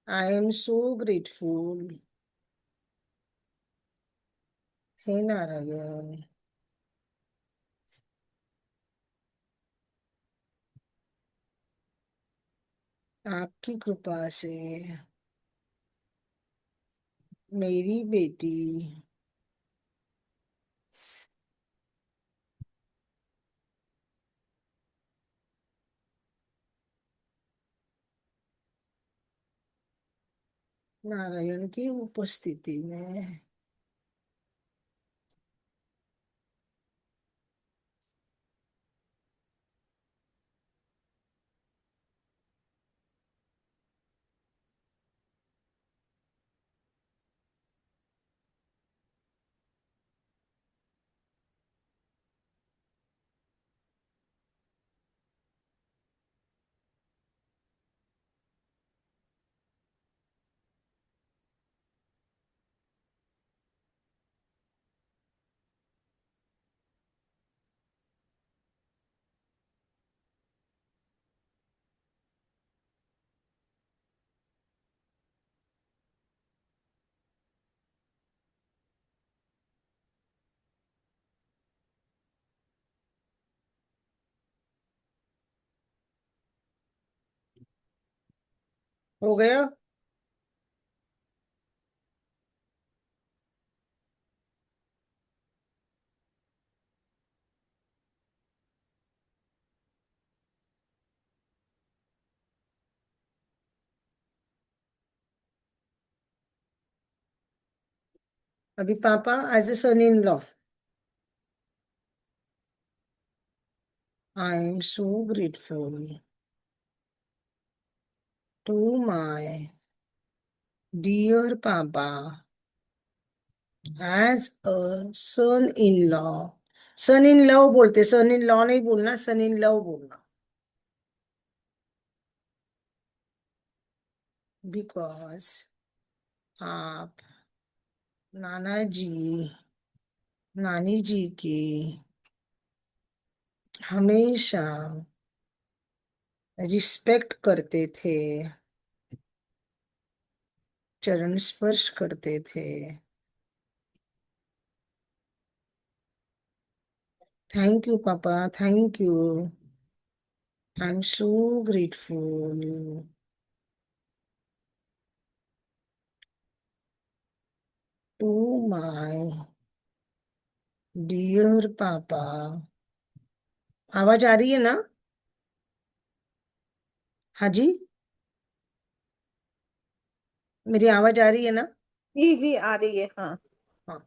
I am so grateful. हे नारायण। आपकी कृपा से मेरी बेटी नारायण की उपस्थिति में हो गया। अभी papa as a son in law I am so grateful to my dear papa as a son in law. Son in law बोलते, सन इन लॉ नहीं बोलना, सन इन लॉ बोलना। बिकॉज आप नाना जी नानी जी की हमेशा रिस्पेक्ट करते थे, चरण स्पर्श करते थे। Thank you papa, thank you. I am so grateful to my dear papa. आवाज आ रही है ना? हाँ जी, मेरी आवाज आ रही है ना? जी जी आ रही है, हाँ। हाँ।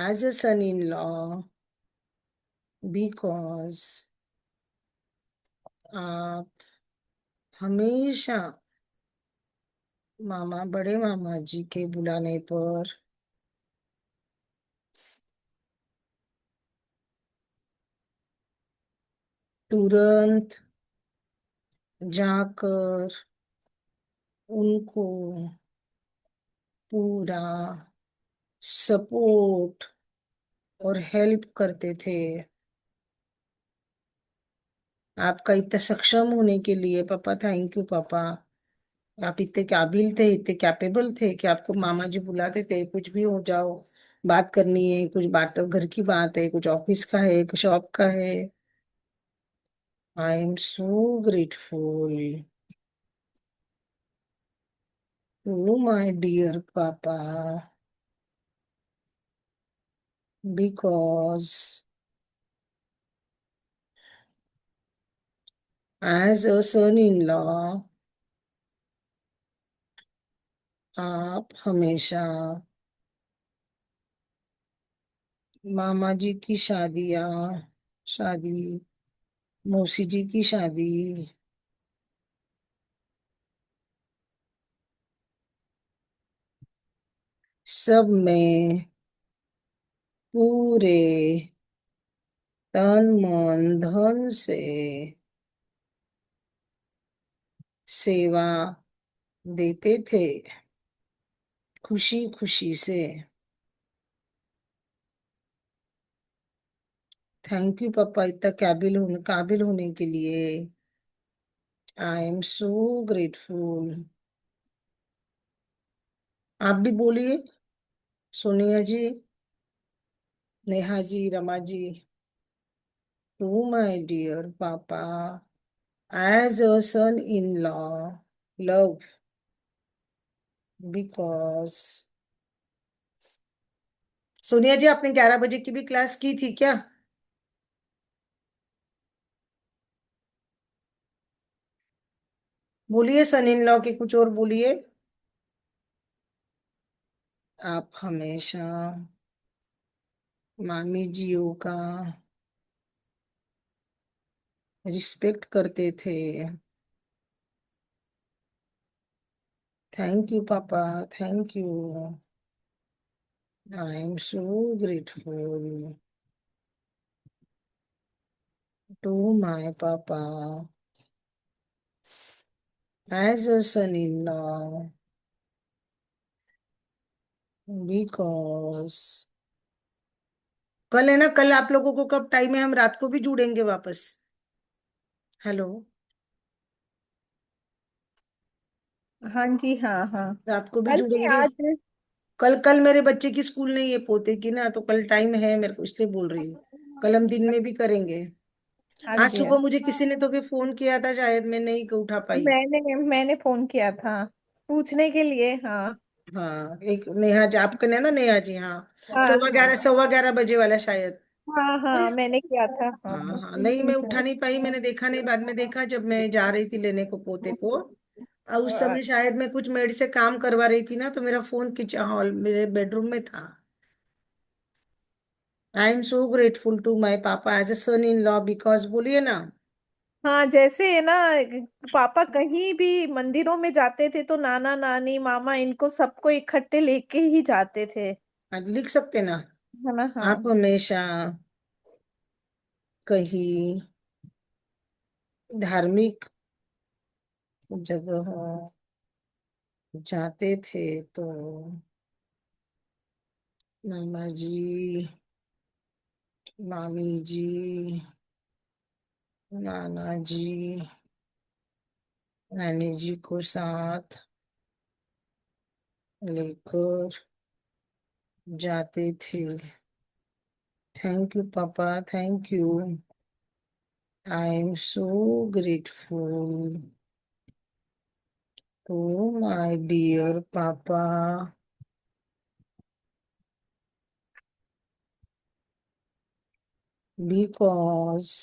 As a son in law, because आप हमेशा मामा, बड़े मामा जी के बुलाने पर तुरंत जाकर उनको पूरा सपोर्ट और हेल्प करते थे। आपका इतना सक्षम होने के लिए पापा, थैंक यू पापा। आप इतने काबिल थे, इतने कैपेबल थे कि आपको मामा जी बुलाते थे, कुछ भी हो जाओ, बात करनी है, कुछ बात घर की बात है, कुछ ऑफिस का है, कुछ शॉप का है। I am so grateful to my dear papa because as a son in law आप हमेशा मामा जी की शादी, मौसी जी की शादी, सब में पूरे तन मन धन से सेवा देते थे, खुशी खुशी से। थैंक यू पापा, इतना काबिल होने के लिए। आई एम सो ग्रेटफुल आप भी बोलिए। Sonia ji, Neha ji, Rama ji. To my dear papa, as a son in law, love, because. Sonia ji, आपने 11 बजे की भी क्लास की थी क्या? बोलिए, सन इन लॉ के कुछ और बोलिए। आप हमेशा मामी जियो का रिस्पेक्ट करते थे। Thank you papa, thank you. I am so grateful to my papa as a son in law, because. कल है ना, कल आप लोगों को कब टाइम है? हम रात को भी जुड़ेंगे वापस। हेलो। हाँ जी, हाँ हाँ। रात को भी कल नहीं, जुड़ेंगे। आज। कल कल मेरे बच्चे की स्कूल नहीं है, पोते की ना, तो कल टाइम है मेरे को, इसलिए बोल रही हूँ। कल हम दिन में भी करेंगे। हाँ आज जी, हाँ सुबह जी। मुझे किसी ने तो भी फोन किया था, शायद मैं नहीं उठा पाई। मैंने फोन किया था पूछने के लिए, हाँ। हाँ, एक नेहा जी, आपका ना, नेहा जी, हाँ। हाँ हाँ। सवा ग्यारह बजे वाला शायद। हाँ हाँ, मैंने किया था, हाँ। हाँ हाँ, नहीं मैं उठा नहीं पाई, मैंने देखा नहीं, बाद में देखा जब मैं जा रही थी लेने को पोते को। और उस समय शायद मैं कुछ मेड से काम करवा रही थी ना, तो मेरा फोन किचन हॉल मेरे बेडरूम में था। I am so grateful to my papa as a son in law, because. बोलिए ना। हाँ, जैसे है ना, पापा कहीं भी मंदिरों में जाते थे तो नाना नानी मामा इनको सबको इकट्ठे लेके ही जाते थे। आज लिख सकते ना। है ना, हाँ। आप हमेशा कहीं धार्मिक जगह जाते थे तो मामा जी, मामी जी, नाना जी, नानी जी को साथ लेकर जाते थे। Thank you papa, thank you. I am so grateful to my dear papa, because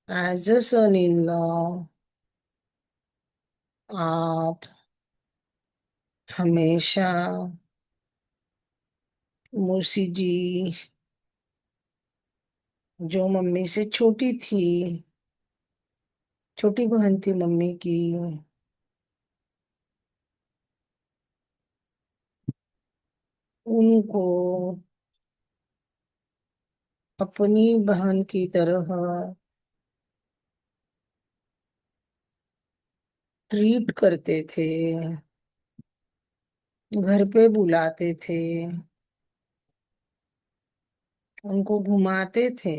as a son in law आप हमेशा मौसी जी, जो मम्मी से छोटी थी, छोटी बहन थी मम्मी की, उनको अपनी बहन की तरह ट्रीट करते थे, घर पे बुलाते थे, उनको घुमाते थे।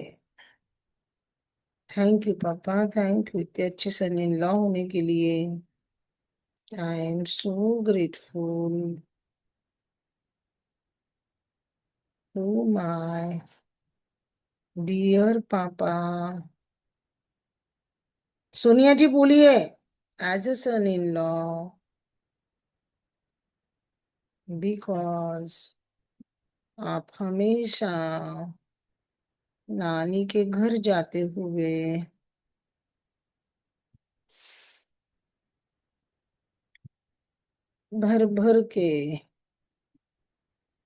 Thank you papa, thank you इतने अच्छे सन इन लॉ होने के लिए। I am so grateful to my dear papa. Sonia ji बोलिए, as a son in law, because आप हमेशा नानी के घर जाते हुए भर भर के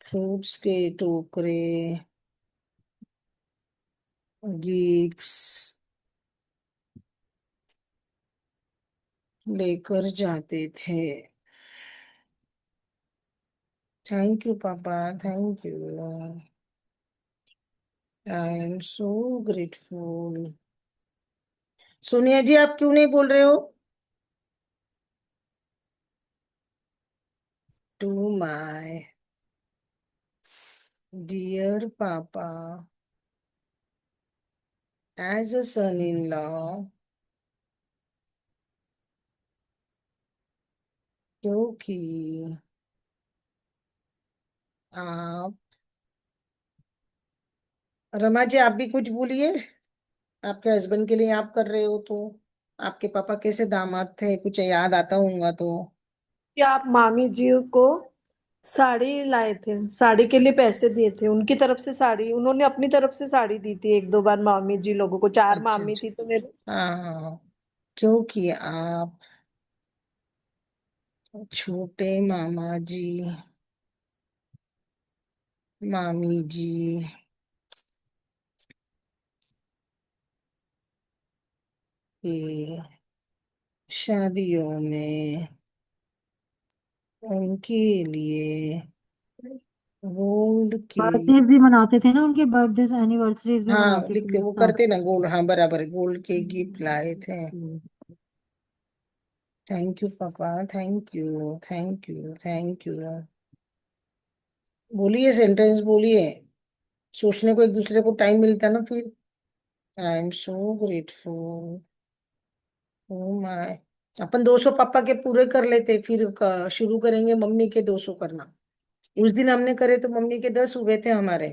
फ्रूट्स के टोकरे, गिफ्ट्स लेकर जाते थे। Thank you papa, thank you. I am so grateful. Sonia ji, आप क्यों नहीं बोल रहे हो? To my dear papa as a son in law, क्योंकि आप, रमा जी आप भी कुछ बोलिए। आपके हस्बैंड के लिए आप कर रहे हो तो, आपके पापा कैसे दामाद थे, कुछ याद आता होगा तो। कि आप मामी जी को साड़ी लाए थे, साड़ी के लिए पैसे दिए थे, उनकी तरफ से साड़ी, उन्होंने अपनी तरफ से साड़ी दी थी एक दो बार मामी जी लोगों को, चार अच्छा मामी अच्छा। थी तो मेरे। हाँ हाँ हाँ। क्योंकि आप छोटे मामा जी, मामी जी की शादियों में उनके लिए गोल्ड के। बर्थडे भी मनाते थे ना, उनके बर्थडे एनिवर्सरीज भी हाँ मनाते थे लिखते एक वो साथ। करते ना गोल्ड, हाँ बराबर है, गोल्ड के गिफ्ट लाए थे। Thank you papa, thank you thank you thank you. बोलिए, सेंटेंस बोलिए, सोचने को एक दूसरे को टाइम मिलता ना फिर। I am so grateful. Oh my. अपन 200 पापा के पूरे कर लेते, फिर शुरू करेंगे मम्मी के 200 करना। उस दिन हमने करे तो मम्मी के 10 हुए थे हमारे।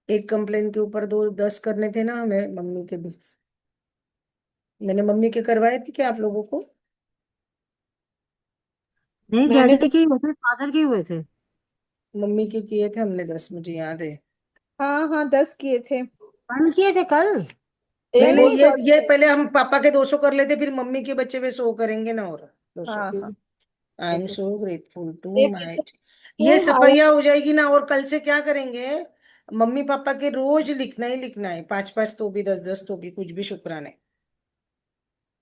एक कंप्लेन के ऊपर दो 10 करने थे ना हमें, मम्मी के भी। मैंने मम्मी के करवाए थे क्या आप लोगों को? नहीं, मैंने तो डैडी के ही हुए थे, फादर के ही हुए थे। मम्मी के किए थे हमने 10, मुझे याद है। हाँ हाँ 10 किए थे। कल किए थे कल। नहीं एक नहीं, और ये पहले हम पापा के 200 कर लेते, फिर मम्मी के बच्चे हुए 100 करेंगे ना, और 200। हाँ हाँ। I am okay. So grateful to एक माई। ऐसा ये स्कूल आया। सफाइया हो जाएगी ना, और कल से क्या करेंगे, मम्मी पापा के रोज लिखना ही लिखना है, 5 5 तो भी, 10 10 तो भी, कुछ भी शुक्राने।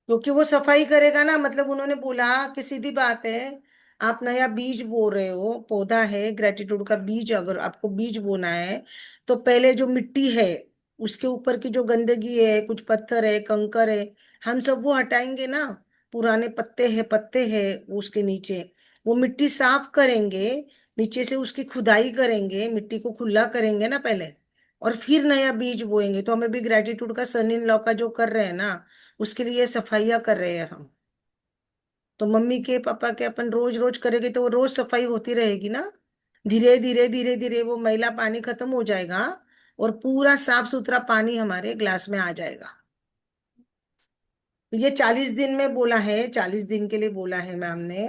क्योंकि वो सफाई करेगा ना, मतलब उन्होंने बोला कि सीधी बात है, आप नया बीज बो रहे हो, पौधा है ग्रेटिट्यूड का बीज, अगर आपको बीज बोना है तो पहले जो मिट्टी है उसके ऊपर की जो गंदगी है, कुछ पत्थर है, कंकर है, हम सब वो हटाएंगे ना। पुराने पत्ते हैं वो उसके नीचे, वो मिट्टी साफ करेंगे, नीचे से उसकी खुदाई करेंगे, मिट्टी को खुला करेंगे ना पहले, और फिर नया बीज बोएंगे। तो हमें भी ग्रेटिट्यूड का सन इन लॉ का जो कर रहे हैं ना, उसके लिए सफाइयाँ कर रहे हैं हम। तो मम्मी के पापा के अपन रोज रोज करेंगे तो वो रोज सफाई होती रहेगी ना। धीरे धीरे धीरे धीरे वो मैला पानी खत्म हो जाएगा, और पूरा साफ सुथरा पानी हमारे ग्लास में आ जाएगा। तो ये 40 दिन में बोला है, 40 दिन के लिए बोला है मैम ने।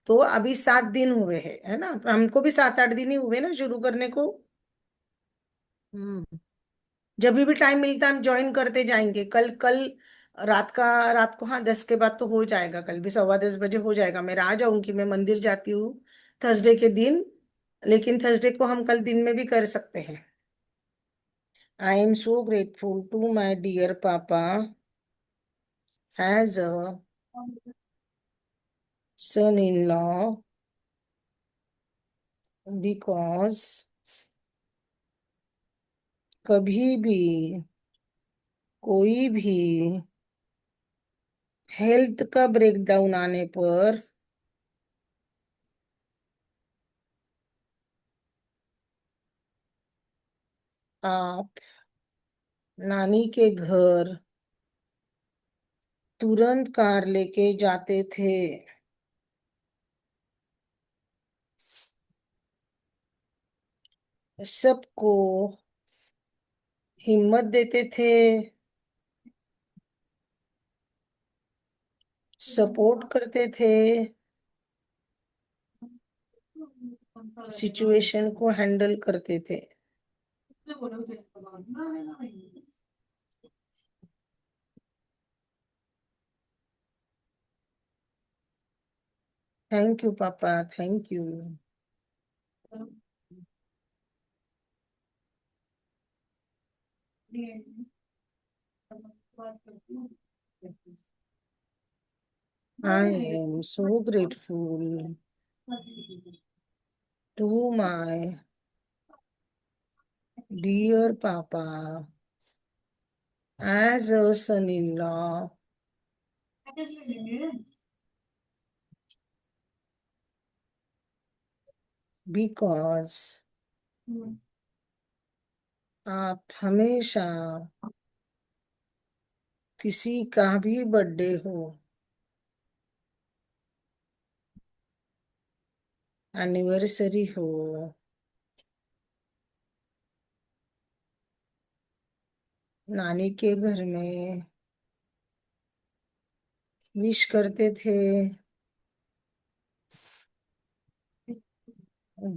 तो अभी 7 दिन हुए हैं, है ना, हमको भी 7 8 दिन ही हुए ना शुरू करने को। हम्म। जब भी टाइम मिलता है हम ज्वाइन करते जाएंगे। कल कल रात को, हाँ 10 के बाद तो हो जाएगा, कल भी 10:15 बजे हो जाएगा, मैं आ जाऊंगी, मैं मंदिर जाती हूँ थर्सडे के दिन। लेकिन थर्सडे को हम कल दिन में भी कर सकते हैं। I am so grateful to my dear papa as a son in law, because कभी भी कोई भी हेल्थ का ब्रेकडाउन आने पर आप नानी के घर तुरंत कार लेके जाते थे, सबको हिम्मत देते थे, सपोर्ट करते थे, सिचुएशन को हैंडल करते थे। Thank you papa, thank you. I am so grateful to my dear papa as a son in law, because आप हमेशा किसी का भी बर्थडे हो, एनिवर्सरी हो, नानी के घर में विश करते थे,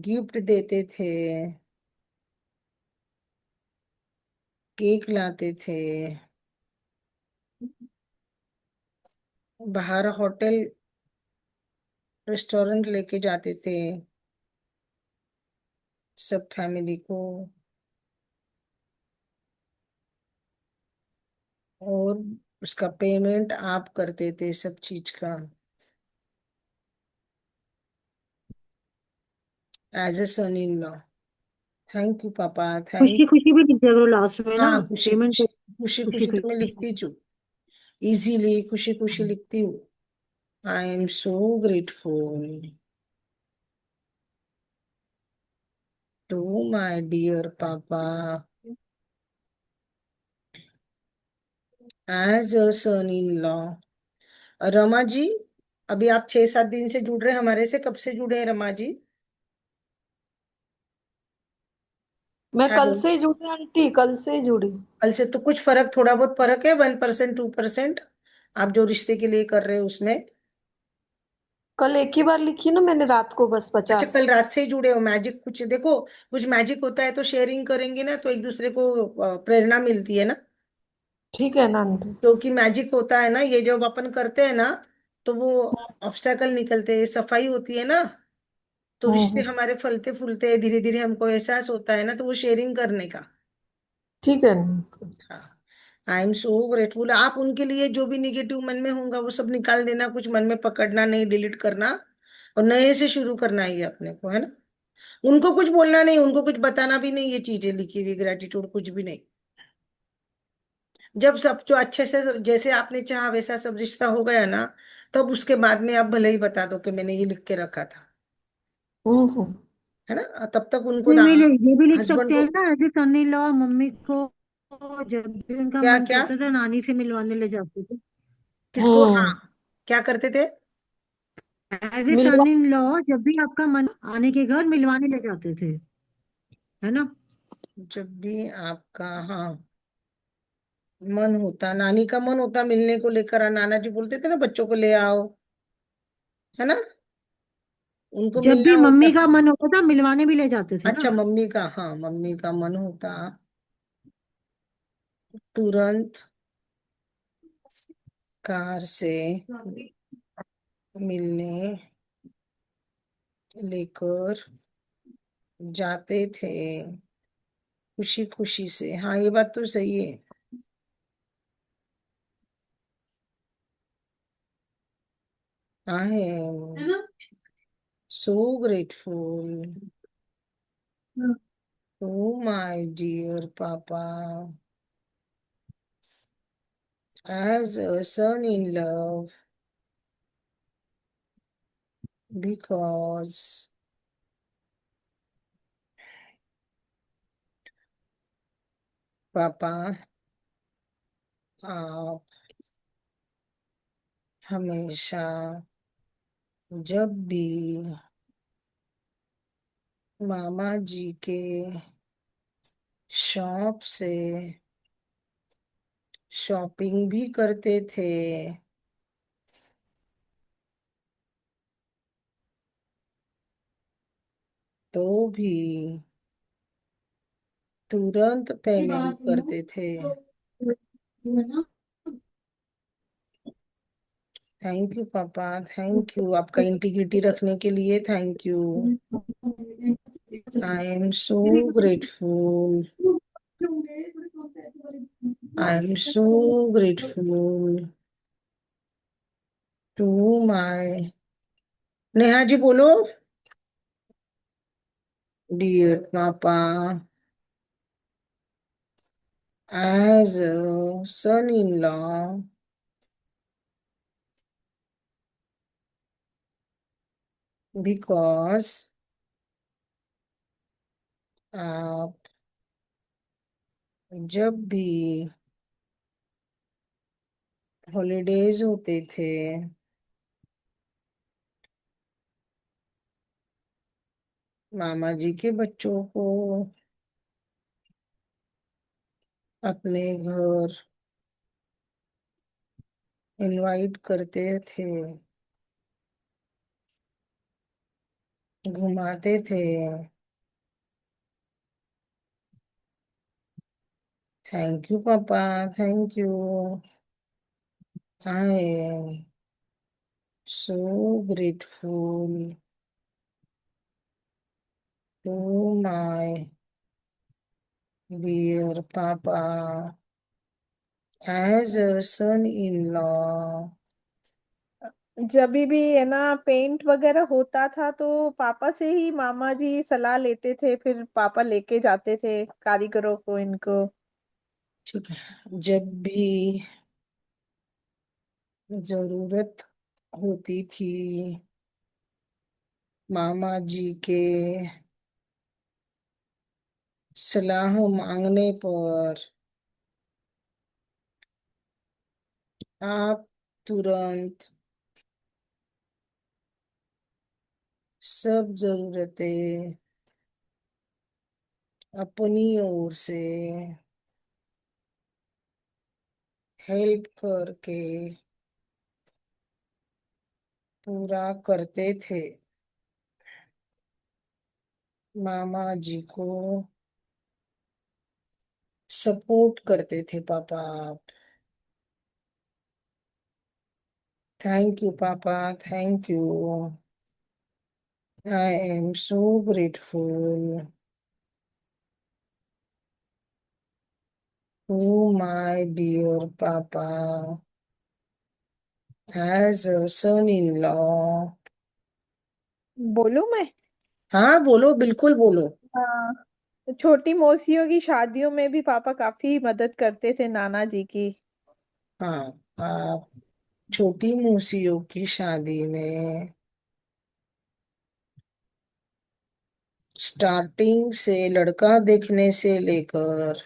गिफ्ट देते थे, केक लाते थे, बाहर होटल रेस्टोरेंट लेके जाते थे सब फैमिली को, और उसका पेमेंट आप करते थे सब चीज का, as a son in law. Thank you papa, thank. खुशी खुशी भी लिख दिया करो लास्ट में ना। हाँ, खुशी पेमेंट खुशी, तो खुशी खुशी खुशी तो मैं खुशी। लिखती हूँ, इजीली खुशी खुशी लिखती हूँ। I am so grateful to my dear papa as a son in law. Rama ji, अभी आप 6-7 दिन से जुड़ रहे हैं हमारे से, कब से जुड़े हैं रमा जी? मैं कल हेलो। से ही जुड़ी आंटी, कल से ही जुड़ी। कल से तो कुछ फर्क, थोड़ा बहुत फर्क है, 1%, 2%, आप जो रिश्ते के लिए कर रहे हो उसमें। कल एक ही बार लिखी ना मैंने रात को, बस अच्छा, 50। कल रात से ही जुड़े हो। मैजिक कुछ देखो, कुछ मैजिक होता है तो शेयरिंग करेंगे ना, तो एक दूसरे को प्रेरणा मिलती है ना। ठीक है ना आंटी। क्योंकि मैजिक होता है ना, ये जब अपन करते हैं ना, तो वो ऑब्स्टेकल निकलते हैं, सफाई होती है ना, तो रिश्ते हम्म। हमारे फलते फूलते हैं, धीरे धीरे हमको एहसास होता है ना, तो वो शेयरिंग करने का। ठीक है ना। हाँ, आई एम सो ग्रेटफुल। आप उनके लिए जो भी निगेटिव मन में होगा वो सब निकाल देना, कुछ मन में पकड़ना नहीं, डिलीट करना, और नए से शुरू करना ही है अपने को, है ना। उनको कुछ बोलना नहीं, उनको कुछ बताना भी नहीं, ये चीजें लिखी हुई ग्रेटिट्यूड कुछ भी नहीं। जब सब जो अच्छे से जैसे आपने चाहा वैसा सब रिश्ता हो गया ना, तब उसके बाद में आप भले ही बता दो कि मैंने ये लिख के रखा था, हम्म। है ना। तब तक उनको ये भी लिख हस्बैंड सकते को हैं ना, as a son in law mummy को जब भी उनका क्या मन क्या, करता था नानी से मिलवाने ले जाते थे। किसको, हाँ, हम्म। क्या करते थे? एज ए मिलवा। सन इन लॉ जब भी आपका मन आने के घर मिलवाने ले जाते थे, है ना। जब भी आपका, हाँ, मन होता, नानी का मन होता मिलने को लेकर, नाना जी बोलते थे ना बच्चों को ले आओ, है ना, उनको जब मिलना भी होता। मम्मी का मन होता था मिलवाने भी ले जाते थे ना। अच्छा, मम्मी का, हाँ, मम्मी का मन होता, तुरंत कार से मिलने लेकर जाते थे, खुशी खुशी से। हाँ, ये बात तो सही है। आई है एम ना। सो ग्रेटफुल हाँ। To my dear papa as a son in love, because papa आप हमेशा जब भी मामा जी के शॉप से शॉपिंग भी करते थे, तो भी तुरंत ये पेमेंट बात सुनो करते थे। तो है ना। Thank you papa, thank you आपका इंटीग्रिटी रखने के लिए, thank you. I am so grateful, I am so grateful to my, Neha ji बोलो, dear papa as a son in law, because आप जब भी हॉलीडेज होते थे मामा जी के बच्चों को अपने घर इनवाइट करते थे, घुमाते थे। Thank you papa, thank you. I am so grateful to my dear papa as a son in law. जब भी है ना पेंट वगैरह होता था तो पापा से ही मामा जी सलाह लेते थे, फिर पापा लेके जाते थे कारीगरों को इनको। ठीक है, जब भी जरूरत होती थी मामा जी के सलाह मांगने पर आप तुरंत सब जरूरतें अपनी ओर से हेल्प करके पूरा करते थे। मामा जी को सपोर्ट करते थे पापा आप। Thank you papa, thank you. I am so grateful to my dear papa as a son in law. बोलूं मैं? हाँ बोलो, बिल्कुल बोलो। हाँ, छोटी मौसियों की शादियों में भी पापा काफी मदद करते थे नाना जी की। हाँ, आप छोटी मौसियों की शादी में स्टार्टिंग से लड़का देखने से लेकर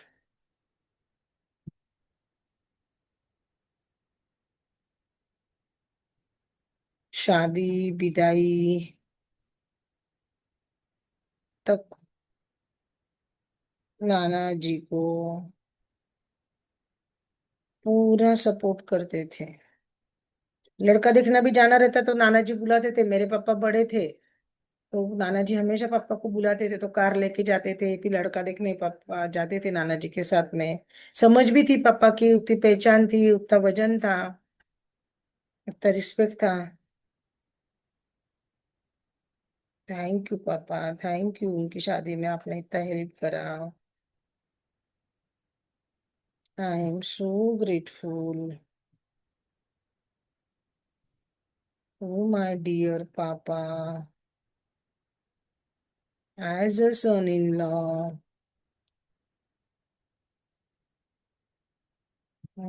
शादी विदाई तक नाना जी को पूरा सपोर्ट करते थे। लड़का देखना भी जाना रहता तो नाना जी बुलाते थे। मेरे पापा बड़े थे तो नाना जी हमेशा पापा को बुलाते थे, तो कार लेके जाते थे, फिर लड़का देखने पापा जाते थे नाना जी के साथ में। समझ भी थी पापा की, उतनी पहचान थी, उतना वजन था, उतना रिस्पेक्ट था। Thank you papa, thank you, उनकी शादी में आपने इतना हेल्प करा। I am so grateful to my dear papa as a son in law,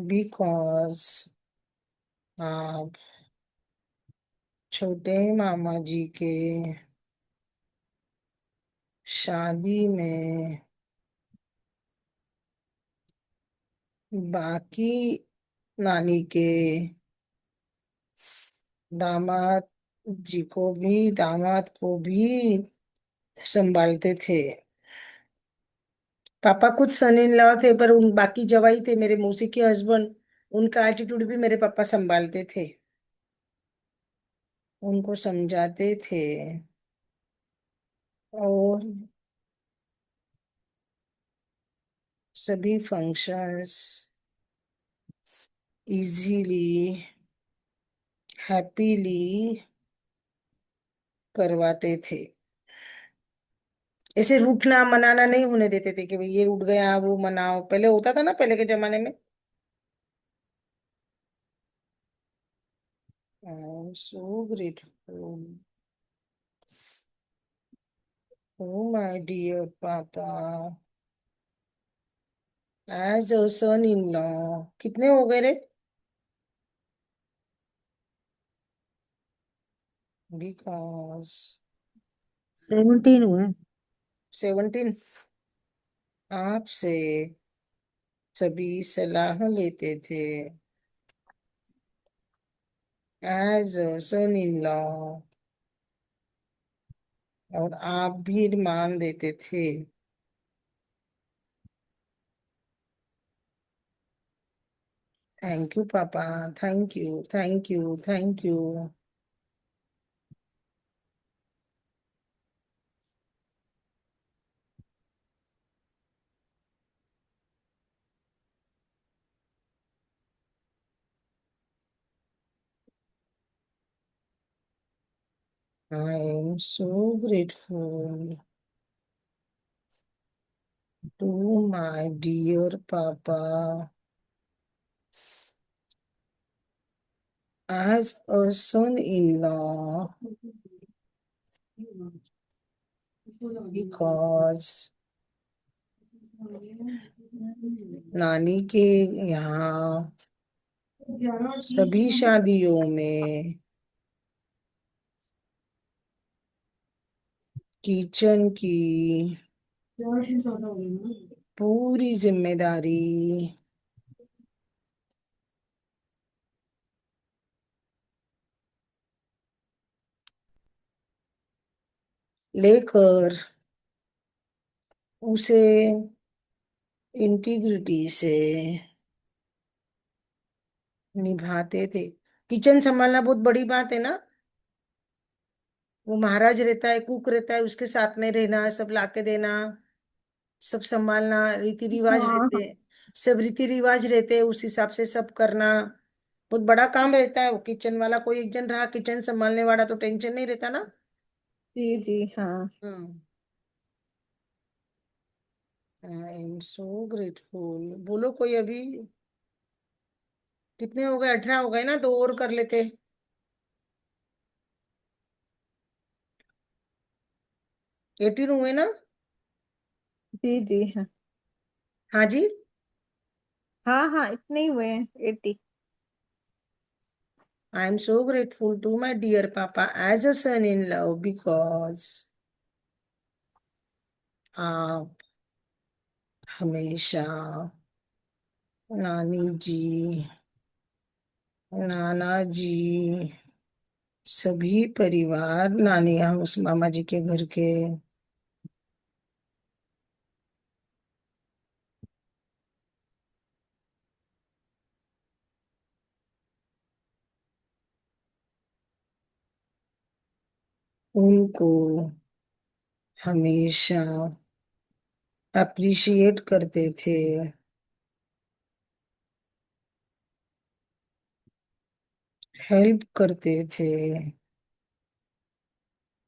because आप छोटे मामा जी के शादी में बाकी नानी के दामाद जी को भी, दामाद को भी संभालते थे। पापा कुछ सन इन लॉ थे, पर उन बाकी जवाई थे मेरे मौसी के हस्बैंड, उनका एटीट्यूड भी मेरे पापा संभालते थे, उनको समझाते थे। और सभी फंक्शंस इजीली, हैप्पीली करवाते थे। ऐसे रूठना मनाना नहीं होने देते थे कि भाई ये उठ गया वो मनाओ, पहले होता था ना पहले के जमाने में। I am so grateful to my dear papa as a son in law. कितने हो गए रे? बिकॉज 17 हुए। 17। आपसे सभी सलाह लेते थे as a son in law, और आप भी मान देते थे। Thank you papa. Thank you, thank you, thank you. I am so grateful to my dear papa as a son-in-law because नानी के यहाँ सभी शादियों में किचन की पूरी जिम्मेदारी लेकर उसे इंटीग्रिटी से निभाते थे। किचन संभालना बहुत बड़ी बात है ना। वो महाराज रहता है, कुक रहता है, उसके साथ में रहना, सब लाके देना, सब संभालना, रीति रिवाज हाँ रहते हैं। सब रीति रिवाज रहते हैं, उस हिसाब से सब करना बहुत बड़ा काम रहता है। वो किचन वाला कोई एक जन रहा, किचन संभालने वाला, तो टेंशन नहीं रहता ना। जी जी हाँ। हम्म। I am so grateful. बोलो कोई अभी। कितने हो गए? 18 हो गए ना, दो और कर लेते। 18 हुए ना? जी जी हाँ। हाँ जी। हाँ हाँ इतने ही हुए हैं 80। I am so grateful to my dear papa as a son in love because आप हमेशा नानी जी, नाना जी, सभी परिवार, नानी हाउस, मामा जी के घर के उनको हमेशा अप्रिशिएट करते थे, हेल्प करते थे,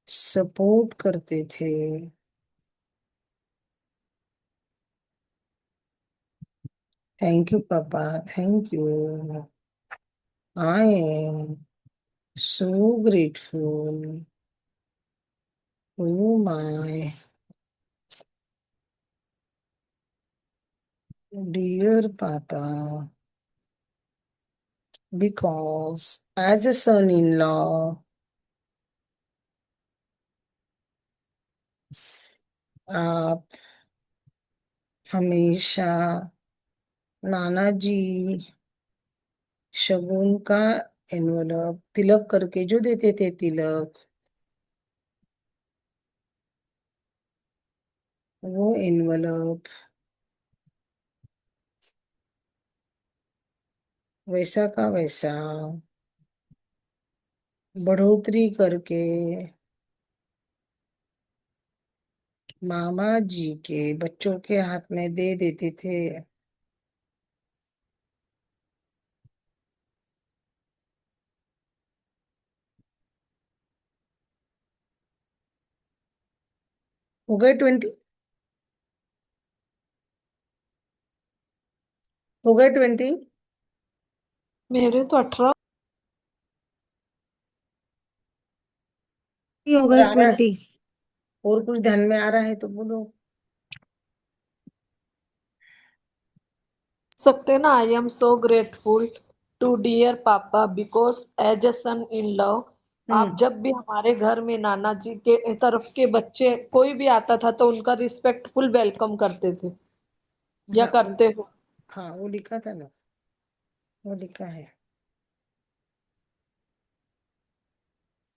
सपोर्ट करते थे। Thank you papa, thank you. I am so grateful to my dear papa because as a son-in-law आप हमेशा नाना जी शगुन का एनवलप तिलक करके जो देते थे, तिलक, वो एनवलप वैसा का वैसा बढ़ोतरी करके मामा जी के बच्चों के हाथ में दे देते थे। हो गए 20? हो गए 20? मेरे तो 18। हो और गए आ रहा है? 20। और कुछ ध्यान में आ रहा है तो बोलो। सकते हैं ना, I am so grateful to dear papa because as a son in love. आप हम्म। जब भी हमारे घर में नाना जी के तरफ के बच्चे कोई भी आता था तो उनका रिस्पेक्टफुल वेलकम करते थे या हाँ करते हो। हाँ, वो लिखा था ना, वो लिखा है।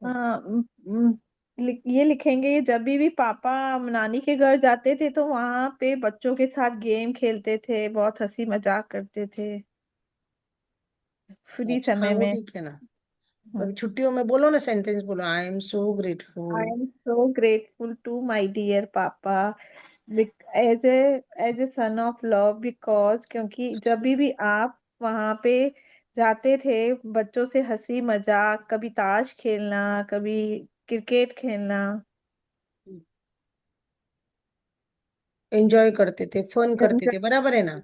हाँ ये लिखेंगे, जब भी पापा नानी के घर जाते थे तो वहां पे बच्चों के साथ गेम खेलते थे, बहुत हंसी मजाक करते थे फ्री अच्छा हाँ समय वो में। ठीक है ना। अभी छुट्टियों में बोलो ना, सेंटेंस बोलो, I am so I grateful. Am so grateful to my dear papa as a son of love, because क्योंकि जब भी आप वहां पे जाते थे, बच्चों से हंसी मजाक, कभी ताश खेलना, कभी क्रिकेट खेलना। एंजॉय करते थे, फन करते एंजॉय। थे, बराबर है ना।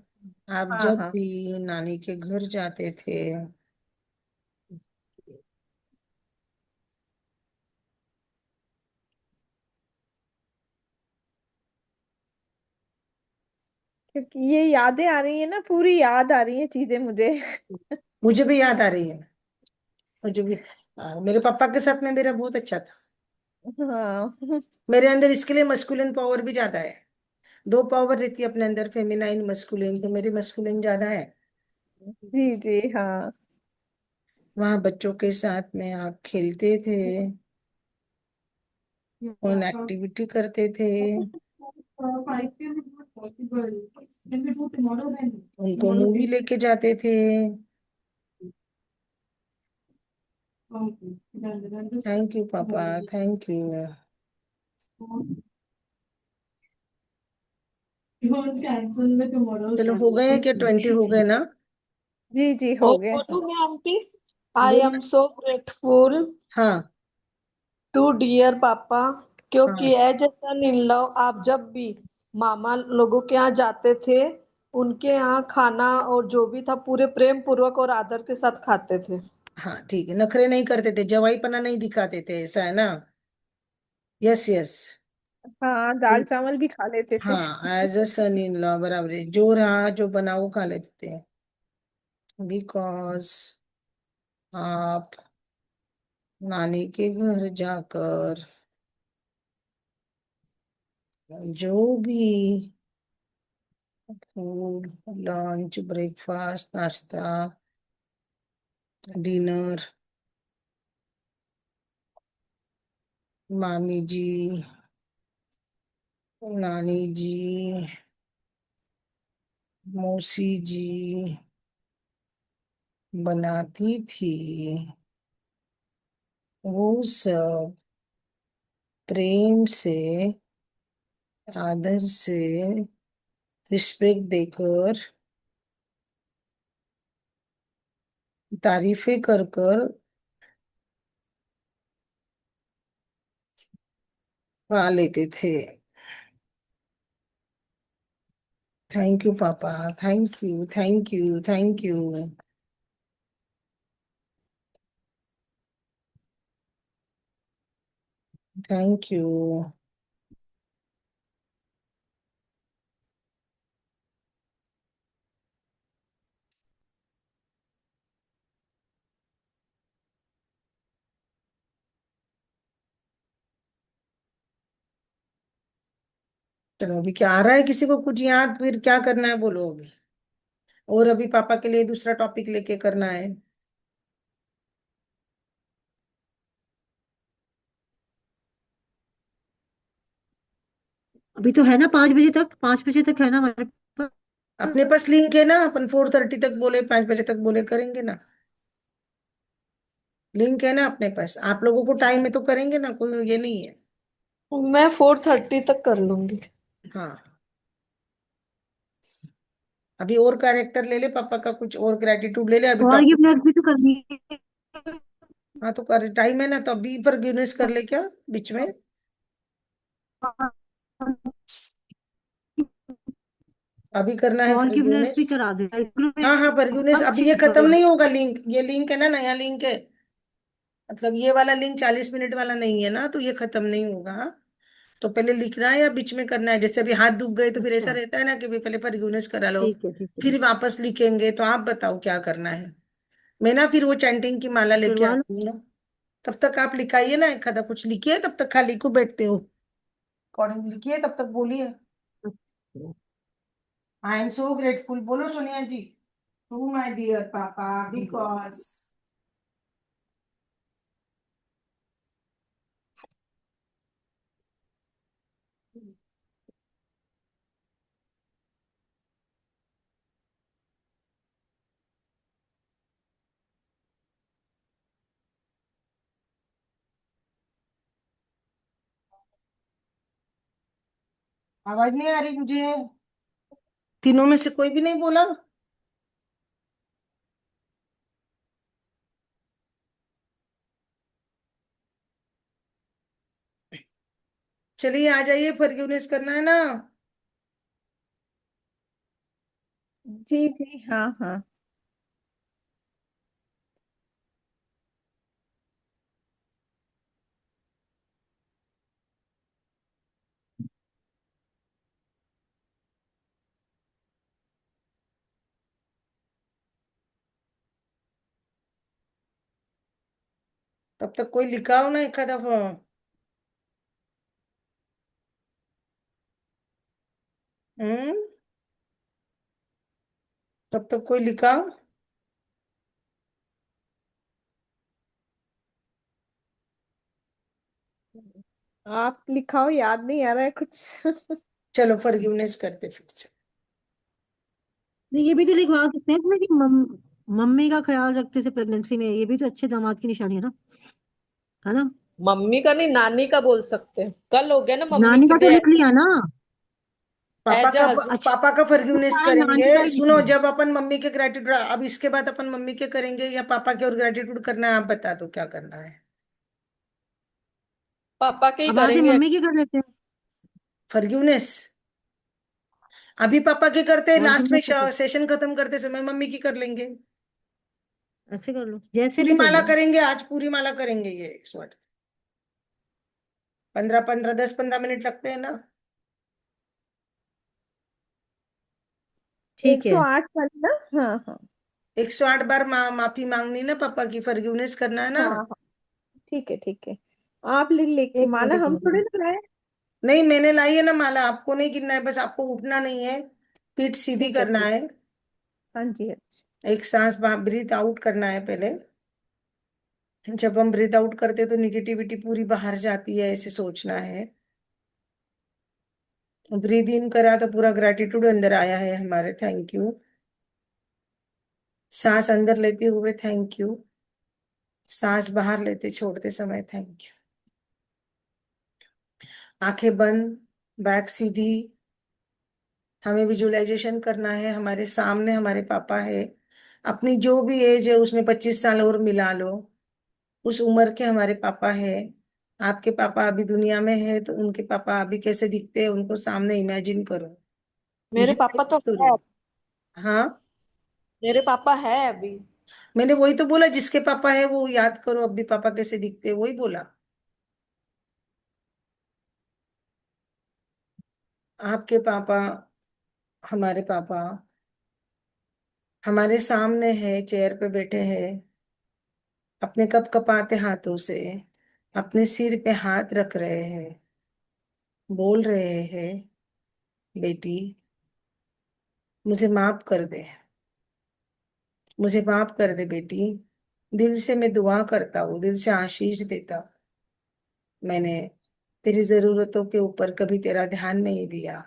आप हाँ जब हाँ। भी नानी के घर जाते थे। क्योंकि ये यादें आ रही है ना, पूरी याद आ रही है चीजें मुझे। मुझे भी याद आ रही है। मुझे भी। मेरे पापा के साथ में मेरा बहुत अच्छा था। हाँ। मेरे अंदर इसके लिए मस्कुलिन पावर भी ज्यादा है। दो पावर रहती है अपने अंदर, फेमिनाइन मस्कुलिन, तो मेरी मस्कुलिन ज्यादा है। जी जी हाँ। वहां बच्चों के साथ में आप खेलते थे, फन एक्टिविटी करते थे, उनको मूवी लेके जाते थे। Thank you papa, thank you. चलो हो गए हैं क्या, 20 हो गए ना। जी जी और हो गए। बोलूं मैं आंटी, आई बोल। एम सो ग्रेटफुल हाँ टू डियर पापा, क्योंकि हाँ as a son in law आप जब भी मामा लोगों के यहाँ जाते थे, उनके यहाँ खाना और जो भी था पूरे प्रेम पूर्वक और आदर के साथ खाते थे। हाँ ठीक है, नखरे नहीं करते थे, जवाईपना नहीं दिखाते थे, ऐसा है ना। Yes yes. हाँ, दाल चावल भी खा लेते थे। हाँ as a son in law, बराबर है, जो रहा जो बना वो खा लेते थे। बिकॉज आप नानी के घर जाकर जो भी फूड, लंच, ब्रेकफास्ट, नाश्ता, डिनर, मामी जी, नानी जी, मौसी जी बनाती थी, वो सब प्रेम से, आदर से, रिस्पेक्ट देकर, तारीफें कर कर खा लेते थे। Thank you papa, thank you, thank you, thank you. Thank you. चलो अभी क्या आ रहा है, किसी को कुछ याद, फिर क्या करना है बोलो अभी। और अभी पापा के लिए दूसरा टॉपिक लेके करना है। अभी तो है ना, 5 बजे तक, 5 बजे तक है ना हमारे पास। अपने पास लिंक है ना, अपन 4:30 तक बोले, 5 बजे तक बोले, करेंगे ना। लिंक है ना अपने पास, आप लोगों को टाइम में तो करेंगे ना, कोई ये नहीं है। मैं 4:30 तक कर लूंगी। हाँ अभी और कैरेक्टर ले ले पापा का, कुछ और ग्रेटिट्यूड ले ले अभी टॉपिक। फॉरगिवनेस भी तो करनी है। हाँ तो कर, टाइम है ना, तो अभी फॉरगिवनेस कर ले क्या बीच में। अभी करना है फॉरगिवनेस भी फॉरगिवनेस। करा देगा स्कूल में। हाँ हाँ फॉरगिवनेस, बहुत अभी अच्छी ये खत्म बात है। नहीं होगा लिंक, ये लिंक है ना, नया लिंक है। मतलब ये वाला लिंक 40 मिनट वाला नहीं है ना, तो ये खत्म नहीं होगा, हाँ? तो पहले लिखना है या बीच में करना है, जैसे अभी हाथ दुख गए तो फिर ऐसा अच्छा, रहता है ना कि भाई पहले फॉरगिवनेस करा लो, ठीक है ठीक है। फिर वापस लिखेंगे, तो आप बताओ क्या करना है। मैं ना फिर वो चैंटिंग की माला लेके करवा लो। आती हूँ ना। तब तक आप लिखाइए ना, एक आधा कुछ लिखिए, तब तक खाली को बैठते हो। अकॉर्डिंग लिखिए, तब तक बोलिए। आई एम सो ग्रेटफुल बोलो सोनिया जी, to my dear papa, because आवाज नहीं आ रही मुझे। तीनों में से कोई भी नहीं बोला। चलिए आ जाइए, फॉरगिवनेस करना है ना। जी जी, हाँ हाँ। तब तक कोई लिखा हो ना एक दफा। हम्म। तब तक कोई लिखा। आप लिखाओ, याद नहीं आ रहा है कुछ। चलो फॉरगिवनेस करते फिर। नहीं, ये भी तो लिखवा सकते हैं इसमें कि मम्मी का ख्याल रखते थे प्रेगनेंसी में, ये भी तो अच्छे दामाद की निशानी है ना। मम्मी का नहीं, नानी का बोल सकते हैं। कल हो गया ना मम्मी नानी के का तो डे। लिख लिया ना। पापा एज अ का। हस्बैंड। अच्छा, पापा का तो फॉरगिवनेस सारा करेंगे। नानी का ही लिख सुनो, लिया। जब अपन मम्मी के ग्रेटिट्यूड, अब इसके बाद अपन मम्मी के करेंगे या पापा के और ग्रेटिट्यूड करना है, आप बता दो क्या करना है। पापा के ही अब आधे करेंगे। मम्मी की कर लेते हैं। फॉरगिवनेस अभी पापा की करते, लास्ट में फॉरगिवनेस करते हैं। सेशन खत्म करते समय मम्मी की कर लेंगे। ऐसे कर लो, जैसे पूरी भी कर माला लो। करेंगे आज, पूरी माला करेंगे ये 108। 15 15 10 15 मिनट लगते हैं ना। ठीक है। 108 वाली ना? हाँ हाँ। 108 बार माफी मांगनी ना पापा की, फॉरगिवनेस करना है ना। हाँ हाँ, ठीक है ठीक है। आप लिख लिख के, एक मिनट, माला एक हम मिनट। थोड़ी ना लाए। नहीं, मैंने लाई है ना माला, आपको नहीं गिनना है, बस आपको उठना नहीं है। पीठ सीधी ठीक है करना ठीक। है। हाँ जी, हाँ जी। एक सांस ब्रीथ आउट करना है पहले। जब हम ब्रीथ आउट करते हैं तो निगेटिविटी पूरी बाहर जाती है, ऐसे सोचना है। ब्रीथ इन करा तो पूरा ग्रेटिट्यूड अंदर आया है हमारे, थैंक यू। सांस अंदर लेते हुए थैंक यू। सांस बाहर लेते छोड़ते समय थैंक यू। आंखें बंद, बैक सीधी। हमें विजुअलाइजेशन करना है, हमारे सामने हमारे पापा है। अपनी जो भी एज है उसमें 25 साल और मिला लो। उस उम्र के हमारे पापा है। आपके पापा अभी दुनिया में है तो उनके पापा अभी कैसे दिखते हैं उनको सामने इमेजिन करो। मेरे पापा तो विजुअलाइज करो। है। हाँ। मेरे पापा है अभी। मैंने वही तो बोला, जिसके पापा है वो याद करो अभी पापा कैसे दिखते हैं, वही बोला। आपके पापा, हमारे पापा हमारे सामने है, चेयर पे बैठे हैं। अपने कप कपाते हाथों से अपने सिर पे हाथ रख रहे हैं। बोल रहे हैं, बेटी मुझे माफ कर दे। मुझे माफ कर दे बेटी। दिल से मैं दुआ करता हूँ, दिल से आशीष देता हूँ। मैंने तेरी जरूरतों के ऊपर कभी तेरा ध्यान नहीं दिया।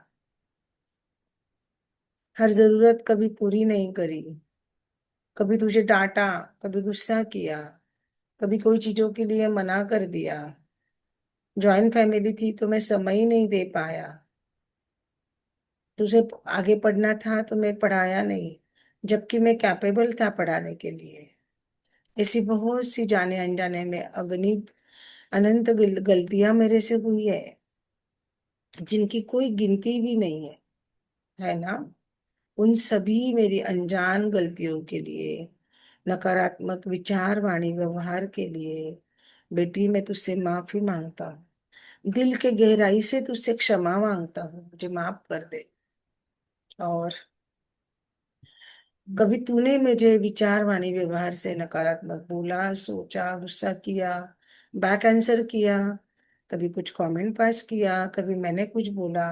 हर जरूरत कभी पूरी नहीं करी। कभी तुझे डांटा, कभी गुस्सा किया, कभी कोई चीजों के लिए मना कर दिया। जॉइंट फैमिली थी तो मैं समय ही नहीं दे पाया। तुझे आगे पढ़ना था तो मैं पढ़ाया नहीं, जबकि मैं कैपेबल था पढ़ाने के लिए। ऐसी बहुत सी जाने अनजाने में अगणित अनंत गलतियां मेरे से हुई है, जिनकी कोई गिनती भी नहीं है ना। उन सभी मेरी अनजान गलतियों के लिए, नकारात्मक विचार वाणी व्यवहार के लिए बेटी मैं तुझसे माफी मांगता हूँ। दिल के गहराई से तुझसे क्षमा मांगता हूँ, मुझे माफ कर दे। और कभी तूने मुझे विचार वाणी व्यवहार से नकारात्मक बोला, सोचा, गुस्सा किया, बैक आंसर किया, कभी कुछ कमेंट पास किया, कभी मैंने कुछ बोला,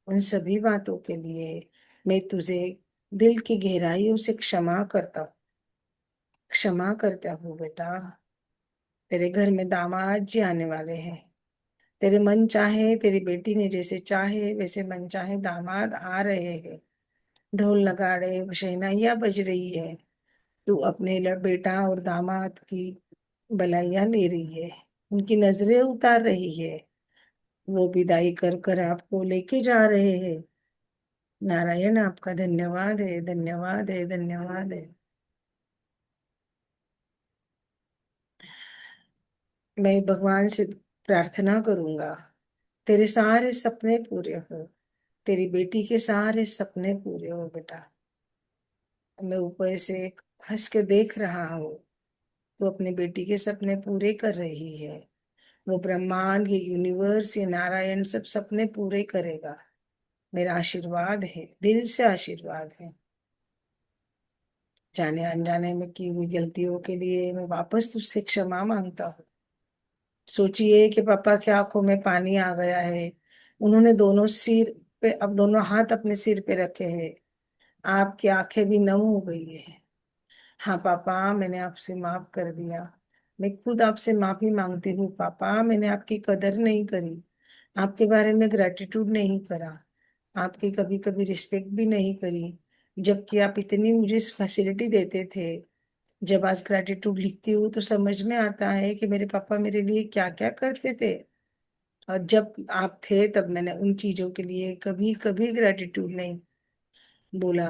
उन सभी बातों के लिए मैं तुझे दिल की गहराइयों से क्षमा करता हूँ। क्षमा करता हूँ बेटा। तेरे घर में दामाद जी आने वाले हैं। तेरे मन चाहे, तेरी बेटी ने जैसे चाहे वैसे मन चाहे दामाद आ रहे हैं। ढोल नगाड़े शहनाइयाँ बज रही है। तू अपने बेटा और दामाद की भलाइयाँ ले रही है, उनकी नजरें उतार रही है। वो विदाई कर कर आपको लेके जा रहे हैं। नारायण, आपका धन्यवाद है, धन्यवाद है, धन्यवाद है। मैं भगवान से प्रार्थना करूंगा, तेरे सारे सपने पूरे हो, तेरी बेटी के सारे सपने पूरे हो बेटा। मैं ऊपर से हंस के देख रहा हूँ, तो अपनी बेटी के सपने पूरे कर रही है। वो ब्रह्मांड, ये यूनिवर्स, ये नारायण सब सपने पूरे करेगा। मेरा आशीर्वाद है, दिल से आशीर्वाद है। जाने अनजाने में की हुई गलतियों के लिए मैं वापस तुझसे क्षमा मांगता हूँ। सोचिए कि पापा के आंखों में पानी आ गया है। उन्होंने दोनों सिर पे, अब दोनों हाथ अपने सिर पे रखे हैं। आपकी आंखें भी नम हो गई है। हाँ पापा, मैंने आपसे माफ कर दिया। मैं खुद आपसे माफी मांगती हूँ पापा, मैंने आपकी कदर नहीं करी, आपके बारे में ग्रेटिट्यूड नहीं करा, आपकी कभी कभी रिस्पेक्ट भी नहीं करी, जबकि आप इतनी मुझे फैसिलिटी देते थे। जब आज ग्रेटिट्यूड लिखती हूँ तो समझ में आता है कि मेरे पापा मेरे लिए क्या क्या करते थे। और जब आप थे तब मैंने उन चीजों के लिए कभी कभी ग्रेटिट्यूड नहीं बोला।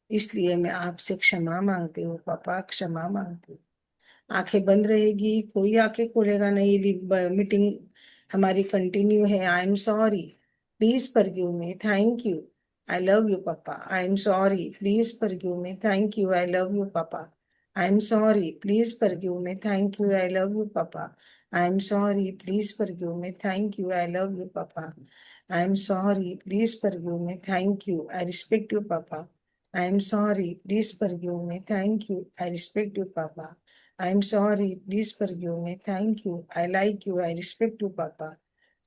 इसलिए मैं आपसे क्षमा मांगती हूँ पापा, क्षमा मांगती हूँ। आंखें बंद रहेगी, कोई आंखें खोलेगा नहीं। मीटिंग हमारी कंटिन्यू है। I am sorry, please forgive me, thank you, I love you papa. I am sorry, please forgive me, thank you, I love you papa. I am sorry, please forgive me, thank you, I love you papa. I am sorry, please forgive me, thank you, I love you papa. I am sorry, please forgive me, thank you, I respect you papa. I am sorry, please forgive me, thank you, I respect you पापा। I'm sorry, please forgive me. Thank you. I like you. I respect you, Papa.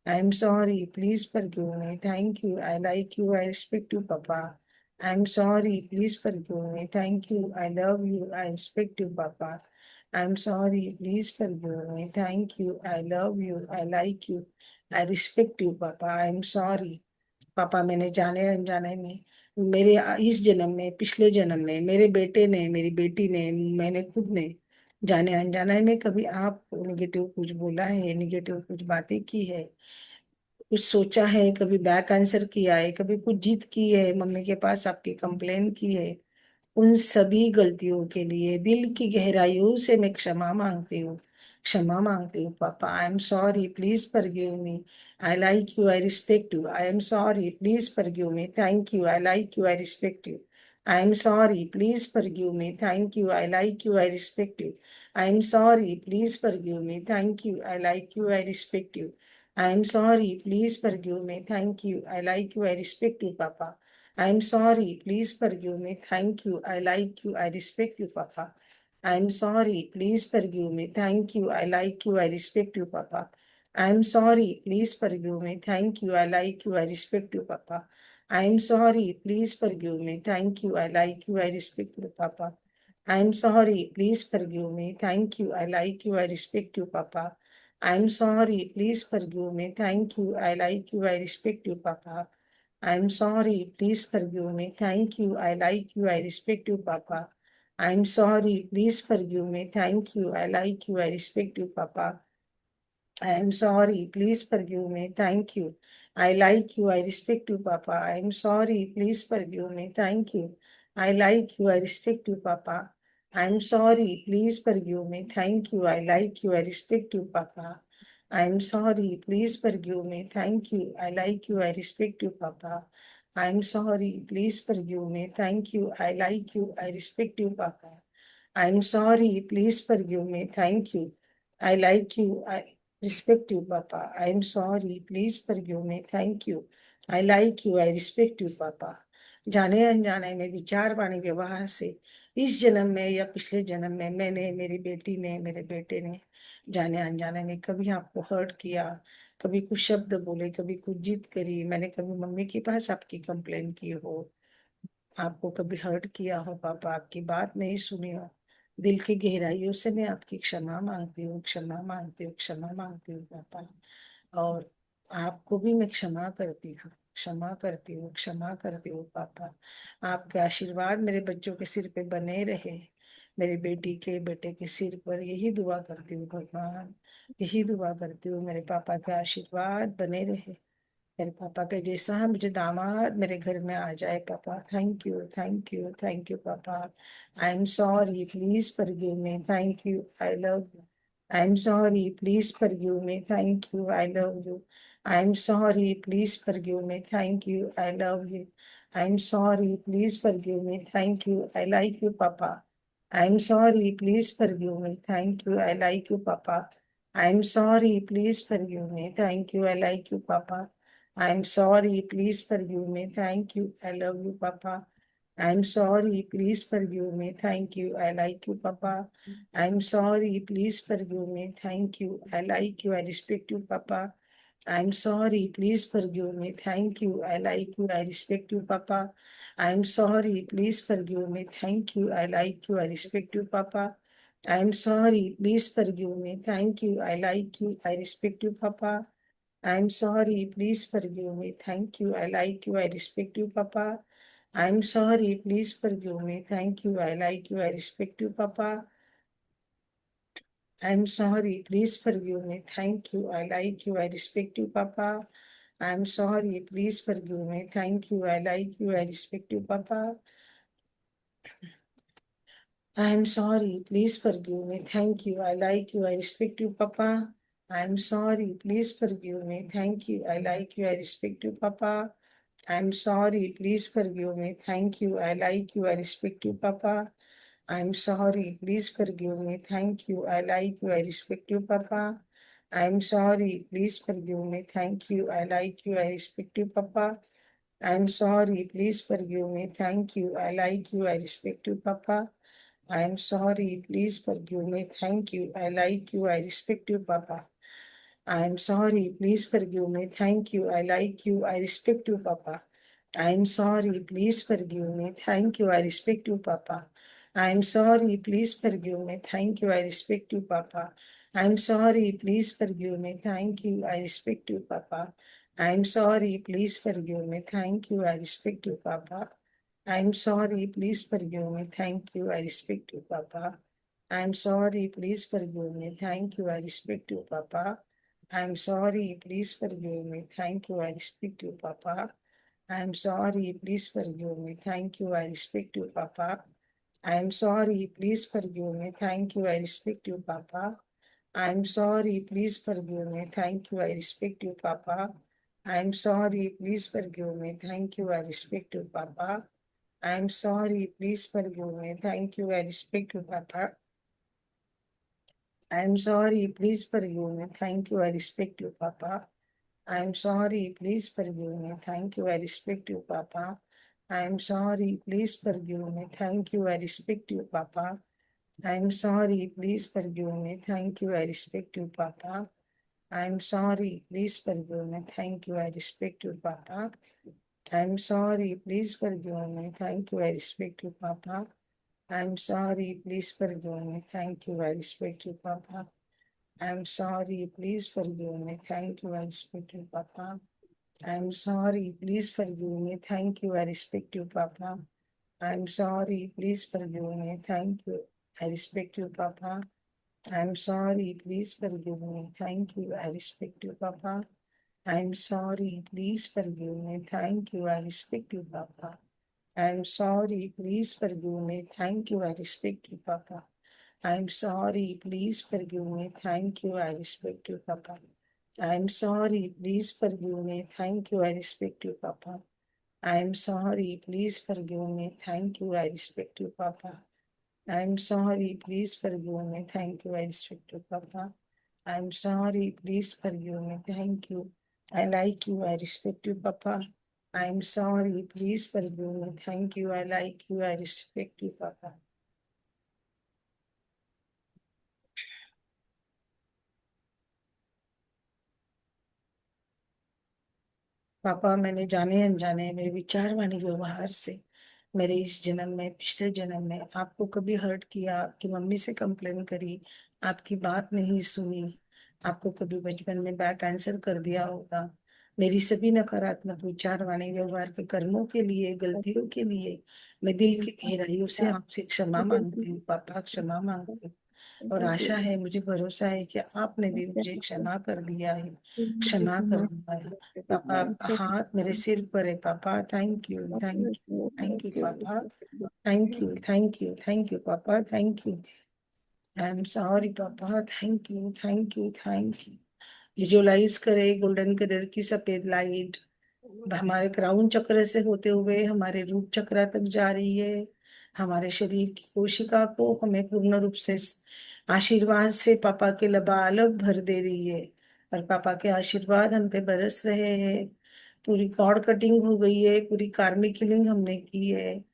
I'm sorry, please forgive me. Thank you. I like you. I respect you, Papa. I'm sorry, please forgive me. Thank you. I love you. I respect you, Papa. I'm sorry, please forgive me. Thank you. I love you. I like you. I respect you, Papa. I'm sorry. पापा, मैंने जाने अनजाने में, मेरे इस जन्म में, पिछले जन्म में, मेरे बेटे ने, मेरी बेटी ने, मैंने खुद ने जाने अनजाने में कभी आपको निगेटिव कुछ बोला है, निगेटिव कुछ बातें की है, कुछ सोचा है, कभी बैक आंसर किया है, कभी कुछ जिद की है, मम्मी के पास आपकी कंप्लेन की है। उन सभी गलतियों के लिए दिल की गहराइयों से मैं क्षमा मांगती हूँ, क्षमा मांगती हूँ पापा। I am sorry, please forgive me. I like you, I respect you. I am sorry, please forgive me, thank you, I like you, I respect you. I am sorry, please forgive me, thank you, I like you, I respect you. I am sorry, please forgive me, thank you, I like you, I respect you. I am sorry, please forgive me, thank you, I like you, I respect you पापा। I'm sorry, please forgive me. Thank you. I like you. I respect you, Papa. I'm sorry, please forgive me. Thank you. I like you. I respect you, Papa. I'm sorry, please forgive me. Thank you. I like you. I respect you, Papa. I'm sorry, please forgive me. Thank you. I like you. I respect you, Papa. I'm sorry, please forgive me. Thank you. I like you. I respect you, Papa. I'm sorry, please forgive me. Thank you. I like you. I respect you, Papa. I'm sorry, please forgive me. Thank you. I like you. I respect you, Papa. I'm sorry, please forgive me. Thank you. I like you. I respect you, Papa. I'm sorry, please forgive me. Thank you. I like you. I respect you, Papa. I'm sorry, please forgive me. Thank you. I like you. I respect you, Papa. I'm sorry, please forgive me. Thank you. I like you. I respect you, Papa. I'm sorry, please forgive me. Thank you. I like you. I respect you, Papa. I'm sorry, please forgive me. Thank you. I like you. I respect you, Papa. I'm sorry, please forgive me. Thank you. I like you. I respect you, Papa. I'm sorry, please forgive me. Thank you. I like you. I respect you, Papa. जाने अनजाने में, विचार वाणी व्यवहार से, इस जन्म में या पिछले जन्म में, मैंने, मेरी बेटी ने, मेरे बेटे ने जाने अनजाने में कभी आपको हर्ट किया, कभी कुछ शब्द बोले, कभी कुछ जिद करी, मैंने कभी मम्मी के पास आपकी कंप्लेन की हो, आपको कभी हर्ट किया हो पापा, आपकी बात नहीं सुनी हो, दिल की गहराइयों से मैं आपकी क्षमा मांगती हूँ, क्षमा मांगती हूँ, क्षमा मांगती हूँ पापा। और आपको भी मैं क्षमा करती हूँ, क्षमा करती हूँ, क्षमा करती हूँ पापा। आपके आशीर्वाद मेरे बच्चों के सिर पे बने रहे, मेरी बेटी के बेटे के सिर पर यही दुआ करती हूँ भगवान, यही दुआ करती हूँ मेरे पापा के आशीर्वाद बने रहे, मेरे पापा के जैसा मुझे दामाद मेरे घर में आ जाए पापा। Thank you, thank you, thank you papa. I am sorry, please forgive me, thank you, I love you. I am sorry, please forgive me, thank you, I love you. I am sorry, please forgive me, thank you, I love you. I am sorry, please forgive me, thank you, I like you papa. I am sorry, please forgive me, thank you, I like you papa. I am sorry, please forgive me, thank you, I like you पापा। I'm sorry, please forgive me. Thank you. I love you, Papa. I'm sorry, please forgive me. Thank you. I like you, Papa. I'm sorry, please forgive me. Thank you. I like you. I respect you, Papa. I'm sorry, please forgive me. Thank you. I like you. I respect you, Papa. I'm sorry, please forgive me. Thank you. I like you. I respect you, Papa. I'm sorry, please forgive me. Thank you. I like you. I respect you, Papa. I'm sorry, please forgive me. Thank you. I like you. I respect you, Papa. I'm sorry, please forgive me. Thank you. I like you. I respect you, Papa. I'm sorry, please forgive me. Thank you. I like you. I respect you, Papa. I'm sorry, please forgive me. Thank you. I like you. I respect you, Papa. I'm sorry, please forgive me. Thank you. I like you. I respect you, Papa. I'm sorry, please forgive me. Thank you. I like you. I respect you, Papa. I'm sorry, please forgive me. Thank you. I like you. I respect you, Papa. I'm sorry, please forgive me. Thank you. I like you. I respect you, Papa. I'm sorry, please forgive me. Thank you. I like you. I respect you, Papa. I'm sorry, please forgive me. Thank you. I like you. I respect you, Papa. I'm sorry, please forgive me. Thank you. I like you. I respect you, Papa. I'm sorry, please forgive me. Thank you. I like you. I respect you, Papa. I'm sorry, please forgive me. Thank you. I respect you, Papa. I'm sorry, please forgive me. Thank you. I respect you, Papa. I'm sorry, please forgive me. Thank you. I respect you, Papa. I'm sorry, please forgive me. Thank you. I respect you, Papa. I'm sorry, please forgive me. Thank you. I respect you, Papa. I'm sorry, please forgive me. Thank you. I respect you, Papa. I'm sorry, please forgive me. Thank you. I respect you, Papa. I'm sorry, please forgive me. Thank you. I respect you, Papa. I'm sorry, please forgive me. Thank you. I respect you, Papa. I'm sorry, please forgive me. Thank you. I respect you, Papa. I'm sorry, please forgive me. Thank you. I respect you, Papa. I'm sorry, please forgive me. Thank you. I respect you, Papa. I'm sorry, please forgive me. Thank you. I respect you, Papa. I'm sorry, please forgive me. Thank you. I respect you, Papa. I'm sorry, please forgive me. Thank you. I respect you, Papa. I'm sorry, please forgive me. Thank you. I respect you, Papa. I'm sorry, please forgive me. Thank you. I respect you, Papa. I'm sorry, please forgive me. Thank you. I respect you, Papa. I'm sorry, please forgive me. Thank you. I respect you, Papa. I'm sorry, please forgive me. Thank you. I respect you, Papa. I'm sorry, please forgive me. Thank you. I respect you, Papa. I'm sorry, please forgive me. Thank you. I respect you, Papa. I'm sorry, please forgive me. Thank you. I respect you, Papa. I'm sorry, please forgive me. Thank you. I respect you, Papa. I'm sorry, please forgive me. Thank you. I respect you, Papa. I'm sorry, please forgive me. Thank you. I respect you, Papa. I'm sorry, please forgive me. Thank you. I respect you, Papa. I'm sorry, please forgive me. Thank you. I respect you, Papa. I'm sorry, please forgive me. Thank you. I respect you, Papa. I'm sorry, please forgive me. Thank you. I like you. I respect you, Papa. I'm sorry, please forgive me. Thank you. I like you. I respect you, Papa. पापा, मैंने जाने अनजाने मेरे विचार वाणी व्यवहार से मेरे इस जन्म में, पिछले जन्म में आपको कभी हर्ट किया, आपकी मम्मी से कंप्लेन करी, आपकी बात नहीं सुनी, आपको कभी बचपन में बैक आंसर कर दिया होगा, मेरी सभी नकारात्मक विचार वाणी व्यवहार के कर्मों के लिए, गलतियों के लिए मैं दिल की गहराइयों से आपसे क्षमा मांगती हूँ पापा, क्षमा मांगती हूँ। और आशा है, मुझे भरोसा है कि आपने भी मुझे क्षमा कर दिया है, क्षमा कर दिया है। पापा हाथ मेरे सिर पर है पापा, thank you, thank you papa, thank you, thank you, thank you papa, thank you, I am sorry papa, thank you, thank you, thank you. Visualise करें गोल्डन कलर की सफेद लाइट हमारे क्राउन चक्र से होते हुए हमारे रूट चक्र तक जा रही है, हमारे शरीर की कोशिका को हमें पूर्ण रूप से आशीर्वाद से पापा के लबालब भर दे रही है। और पापा के आशीर्वाद हम पे बरस रहे हैं। पूरी कॉर्ड कटिंग हो गई है, पूरी कार्मिक किलिंग हमने की है।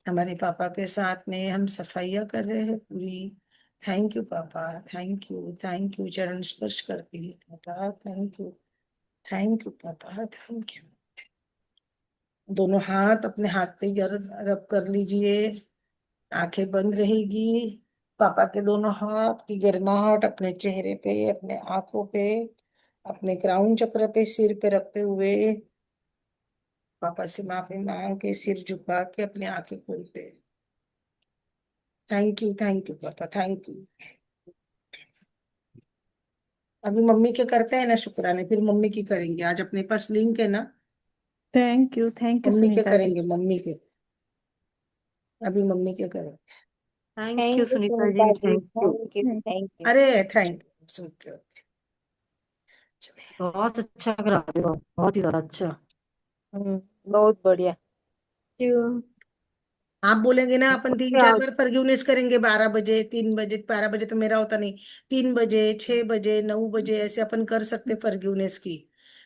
हमारे पापा के साथ में हम सफाइयाँ कर रहे हैं पूरी। Thank you papa, thank you, thank you. चरण स्पर्श करती हूँ पापा, thank you, thank you papa, thank you. दोनों हाथ अपने हाथ पे रब कर लीजिए, आंखें बंद रहेगी। पापा के दोनों हाथ की गर्माहट अपने चेहरे पे, अपने आंखों पे, अपने क्राउन चक्र पे, सिर पे रखते हुए पापा से माफी मांग के सिर झुका के अपनी आंखें खोलते हैं। Thank you papa, thank you. अभी मम्मी के करते हैं ना शुक्राने, फिर मम्मी की करेंगे। आज अपने पास लिंक है ना, थैंक यू मम्मी के सुनीता जी। करेंगे, मम्मी के। अभी मम्मी के करेंगे। Thank you thank you Sunita Sunita ji, ji, thank you. Thank you, thank you. अरे थैंक यू, सुन के चलिए। बहुत अच्छा करा रहे हो, बहुत ही ज्यादा अच्छा। बहुत बढ़िया। क्यों? आप बोलेंगे ना, अपन तीन ओके, चार आज बार फॉरगिवनेस करेंगे, 12 बजे, 3 बजे, 12 बजे तो मेरा होता नहीं, 3 बजे, 6 बजे, 9 बजे, ऐसे अपन कर सकते फॉरगिवनेस की।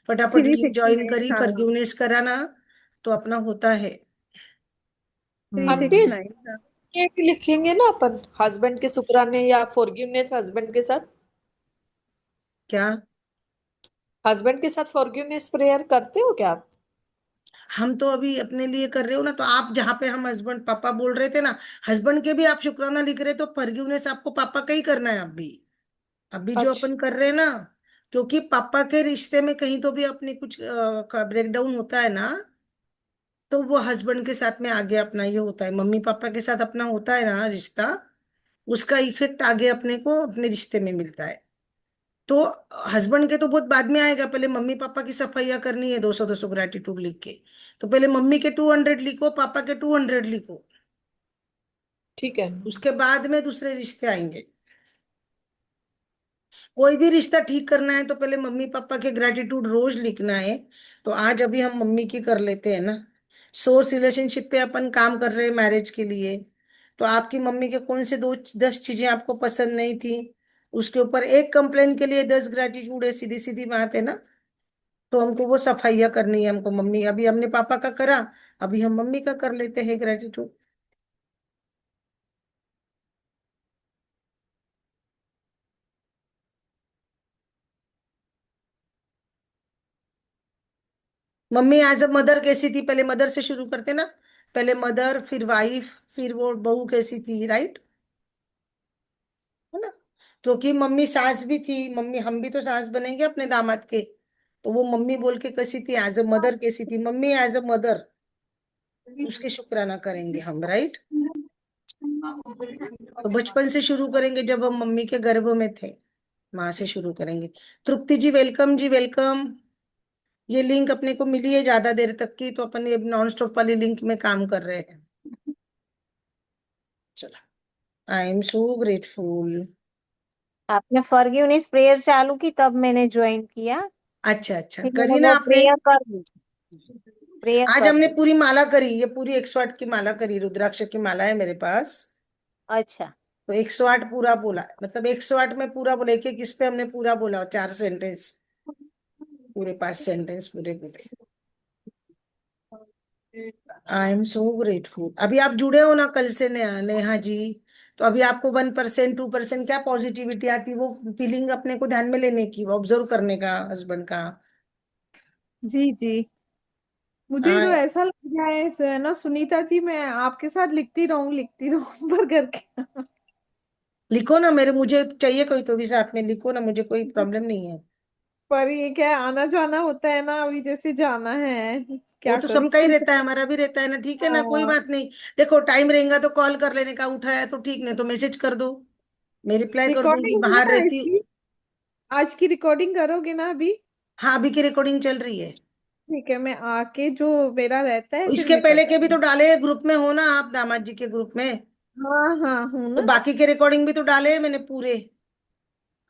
फटाफट three link sixty join nine करी, हाँ। फॉरगिवनेस करा ना, तो अपना होता है। थ्री आंटी सिक्स इसमें नाइन हाँ। ये भी लिखेंगे ना अपन, हस्बैंड के शुक्राने या फॉरगिवनेस हस्बैंड के साथ? क्या? हस्बैंड के साथ फॉरगिवनेस प्रेयर करते हो क्या आप? हम तो अभी अपने लिए कर रहे हो ना, तो आप जहाँ पे हम हस्बैंड पापा बोल रहे थे ना, हस्बैंड के भी आप शुक्राना लिख रहे, तो फॉरगिवनेस आपको पापा का ही करना है अभी। अभी जो अच्छा। अपन कर रहे हैं ना, क्योंकि पापा के रिश्ते में कहीं तो भी अपनी कुछ ब्रेकडाउन होता है ना, तो वो हस्बैंड के साथ में आगे अपना ये होता है, मम्मी पापा के साथ अपना होता है ना रिश्ता, उसका इफेक्ट आगे अपने को अपने रिश्ते में मिलता है। तो हस्बैंड के तो बहुत बाद में आएगा, पहले मम्मी पापा की सफाइयाँ करनी है, 200 200 ग्रेटिट्यूड लिख के। तो पहले मम्मी के 200 लिखो, पापा के 200 लिखो, ठीक है। उसके बाद में दूसरे रिश्ते आएंगे। कोई भी रिश्ता ठीक करना है तो पहले मम्मी पापा के ग्रेटिट्यूड रोज लिखना है। तो आज अभी हम मम्मी की कर लेते हैं ना। सोर्स रिलेशनशिप पे अपन काम कर रहे हैं मैरिज के लिए। तो आपकी मम्मी के कौन से 2 10 चीजें आपको पसंद नहीं थी, उसके ऊपर एक कंप्लेन के लिए 10 ग्रेटिट्यूड है, सीधी सीधी बात है ना। तो हमको वो सफाइया करनी है हमको मम्मी, अभी हमने पापा का करा, अभी हम मम्मी का कर लेते हैं gratitude. Mummy as a mother कैसी थी, पहले मदर से शुरू करते ना, पहले मदर फिर वाइफ फिर वो बहू कैसी थी, राइट, है ना। क्योंकि मम्मी सास भी थी, मम्मी हम भी तो सास बनेंगे अपने दामाद के। तो वो मम्मी बोल के कैसी थी, एज अ मदर कैसी थी मम्मी, एज अ मदर उसके शुक्राना करेंगे हम, राइट। तो बचपन से शुरू करेंगे, जब हम मम्मी के गर्भ में थे, वहां से शुरू करेंगे। तृप्ति जी वेलकम, जी वेलकम। ये लिंक अपने को मिली है ज्यादा देर तक की, तो अपन ये नॉन स्टॉप वाली लिंक में काम कर रहे हैं। चलो, आई एम सो ग्रेटफुल। आपने फॉरगिवनेस प्रेयर चालू की तब मैंने ज्वाइन किया। अच्छा अच्छा, फिर मैंने करी ना वो आपने? प्रेयर आज कर हमने ली। पूरी माला करी, ये पूरी 108 की माला करी, रुद्राक्ष की माला है मेरे पास। अच्छा। तो 108 पूरा बोला, मतलब 108 में पूरा बोला, एक एक इस पे हमने पूरा बोला, 4 सेंटेंस, पूरे 5 सेंटेंस पूरे पूरे। आई एम सो ग्रेटफुल। अभी आप जुड़े हो ना कल से, नेहा जी। तो अभी आपको 1% 2% क्या पॉजिटिविटी आती है, वो फीलिंग अपने को ध्यान में लेने की, वो ऑब्जर्व करने का हस्बैंड का। जी जी। मुझे तो ऐसा लग रहा है ना सुनीता जी, मैं आपके साथ लिखती रहूं पर करके। लिखो ना, मेरे मुझे चाहिए कोई तो भी साथ में लिखो ना, मुझे कोई प्रॉब्लम नहीं है। पर ये क्या है, आना जाना होता है ना, अभी जैसे जाना है, वो क्या तो करूँ। सबका ही रहता है, हमारा भी रहता है ना, ठीक है ना, कोई हाँ, बात नहीं। देखो टाइम रहेगा तो कॉल कर लेने का, उठाया तो ठीक, नहीं तो मैसेज कर दो, मैं रिप्लाई कर दूंगी, रिकॉर्डिंग है बाहर ना रहती हूँ। इसकी, आज की रिकॉर्डिंग करोगे ना अभी। हाँ अभी की रिकॉर्डिंग चल रही है। ठीक है, मैं आके जो मेरा रहता है फिर इसके मैं पहले के भी तो करवाऊंगी। डाले ग्रुप में, हो ना आप दामाद जी के ग्रुप में, हाँ हाँ हूँ तो ना। बाकी के रिकॉर्डिंग भी तो डाले हैं मैंने पूरे।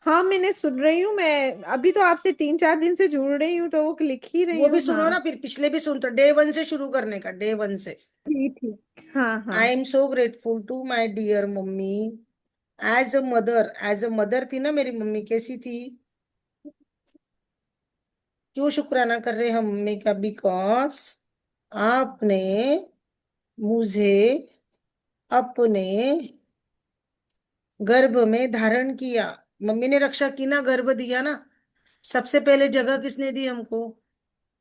हाँ मैंने सुन रही हूँ, मैं अभी तो आपसे 3-4 दिन से जुड़ रही हूँ, तो वो लिख ही रही वो भी हूँ। सुनो हाँ ना, फिर पिछले भी सुन, तो डे वन से शुरू करने का, डे वन से। ठीक ठीक, हाँ हाँ। I am so grateful to my dear mummy, as a mother, as a mother थी ना मेरी मम्मी, कैसी थी, क्यों शुक्राना कर रहे हैं हम मम्मी का, बिकॉज आपने मुझे अपने गर्भ में धारण किया। मम्मी ने रक्षा की ना, गर्भ दिया ना, सबसे पहले जगह किसने दी हमको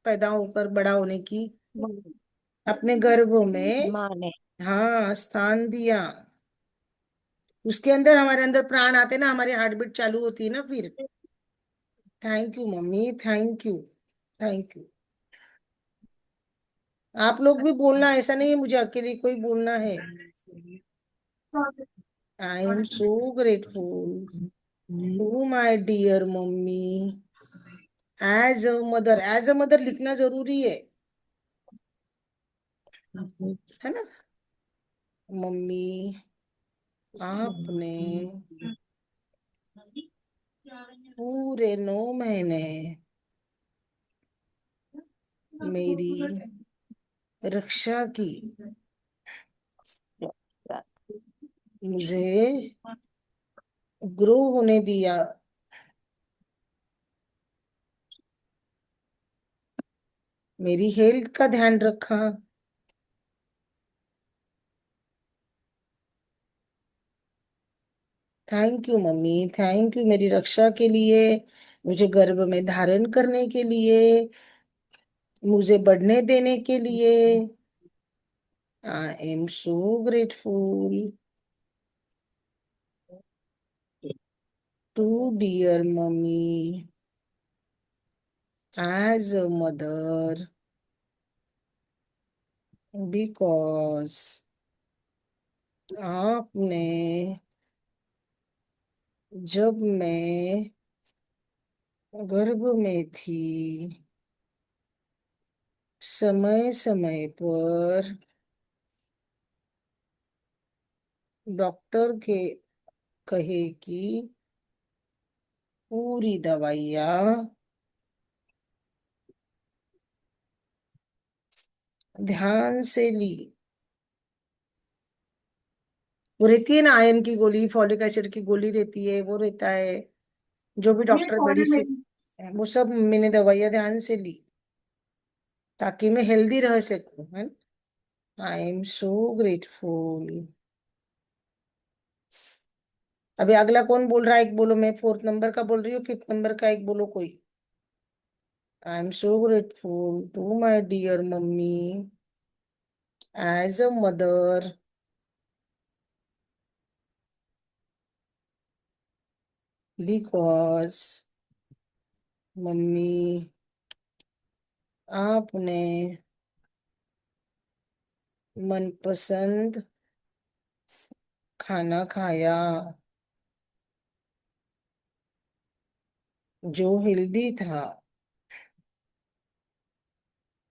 पैदा होकर बड़ा होने की, अपने गर्भ में। माँ ने। हाँ स्थान दिया, उसके अंदर हमारे अंदर प्राण आते ना, हमारी हार्ट बीट चालू होती है ना फिर। Thank you mummy, thank you, thank you. आप लोग भी बोलना, ऐसा नहीं है मुझे अकेले कोई बोलना है। I am so grateful to my dear mummy, as a mother, as a mother लिखना जरूरी है ना। मम्मी आपने पूरे 9 महीने मेरी रक्षा की, मुझे ग्रो होने दिया, मेरी हेल्थ का ध्यान रखा। Thank you mummy, thank you मेरी रक्षा के लिए, मुझे गर्भ में धारण करने के लिए, मुझे बढ़ने देने के लिए। I am so grateful to dear mummy, as a mother, because आपने, जब मैं गर्भ में थी, समय समय पर डॉक्टर के कहे कि पूरी दवाइयाँ ध्यान से ली। वो रहती है ना आयरन की गोली, फॉलिक एसिड की गोली रहती है, वो रहता है, जो भी डॉक्टर बड़ी सी, वो सब मैंने दवाइयाँ ध्यान से ली ताकि मैं हेल्दी रह सकूं, है। I am so grateful. अभी अगला कौन बोल रहा है, एक बोलो, मैं 4th नंबर का बोल रही हूँ, 5th नंबर का एक बोलो कोई। I am so grateful to my dear mummy, as a mother, because mummy आपने मनपसंद खाना खाया, जो हेल्दी था,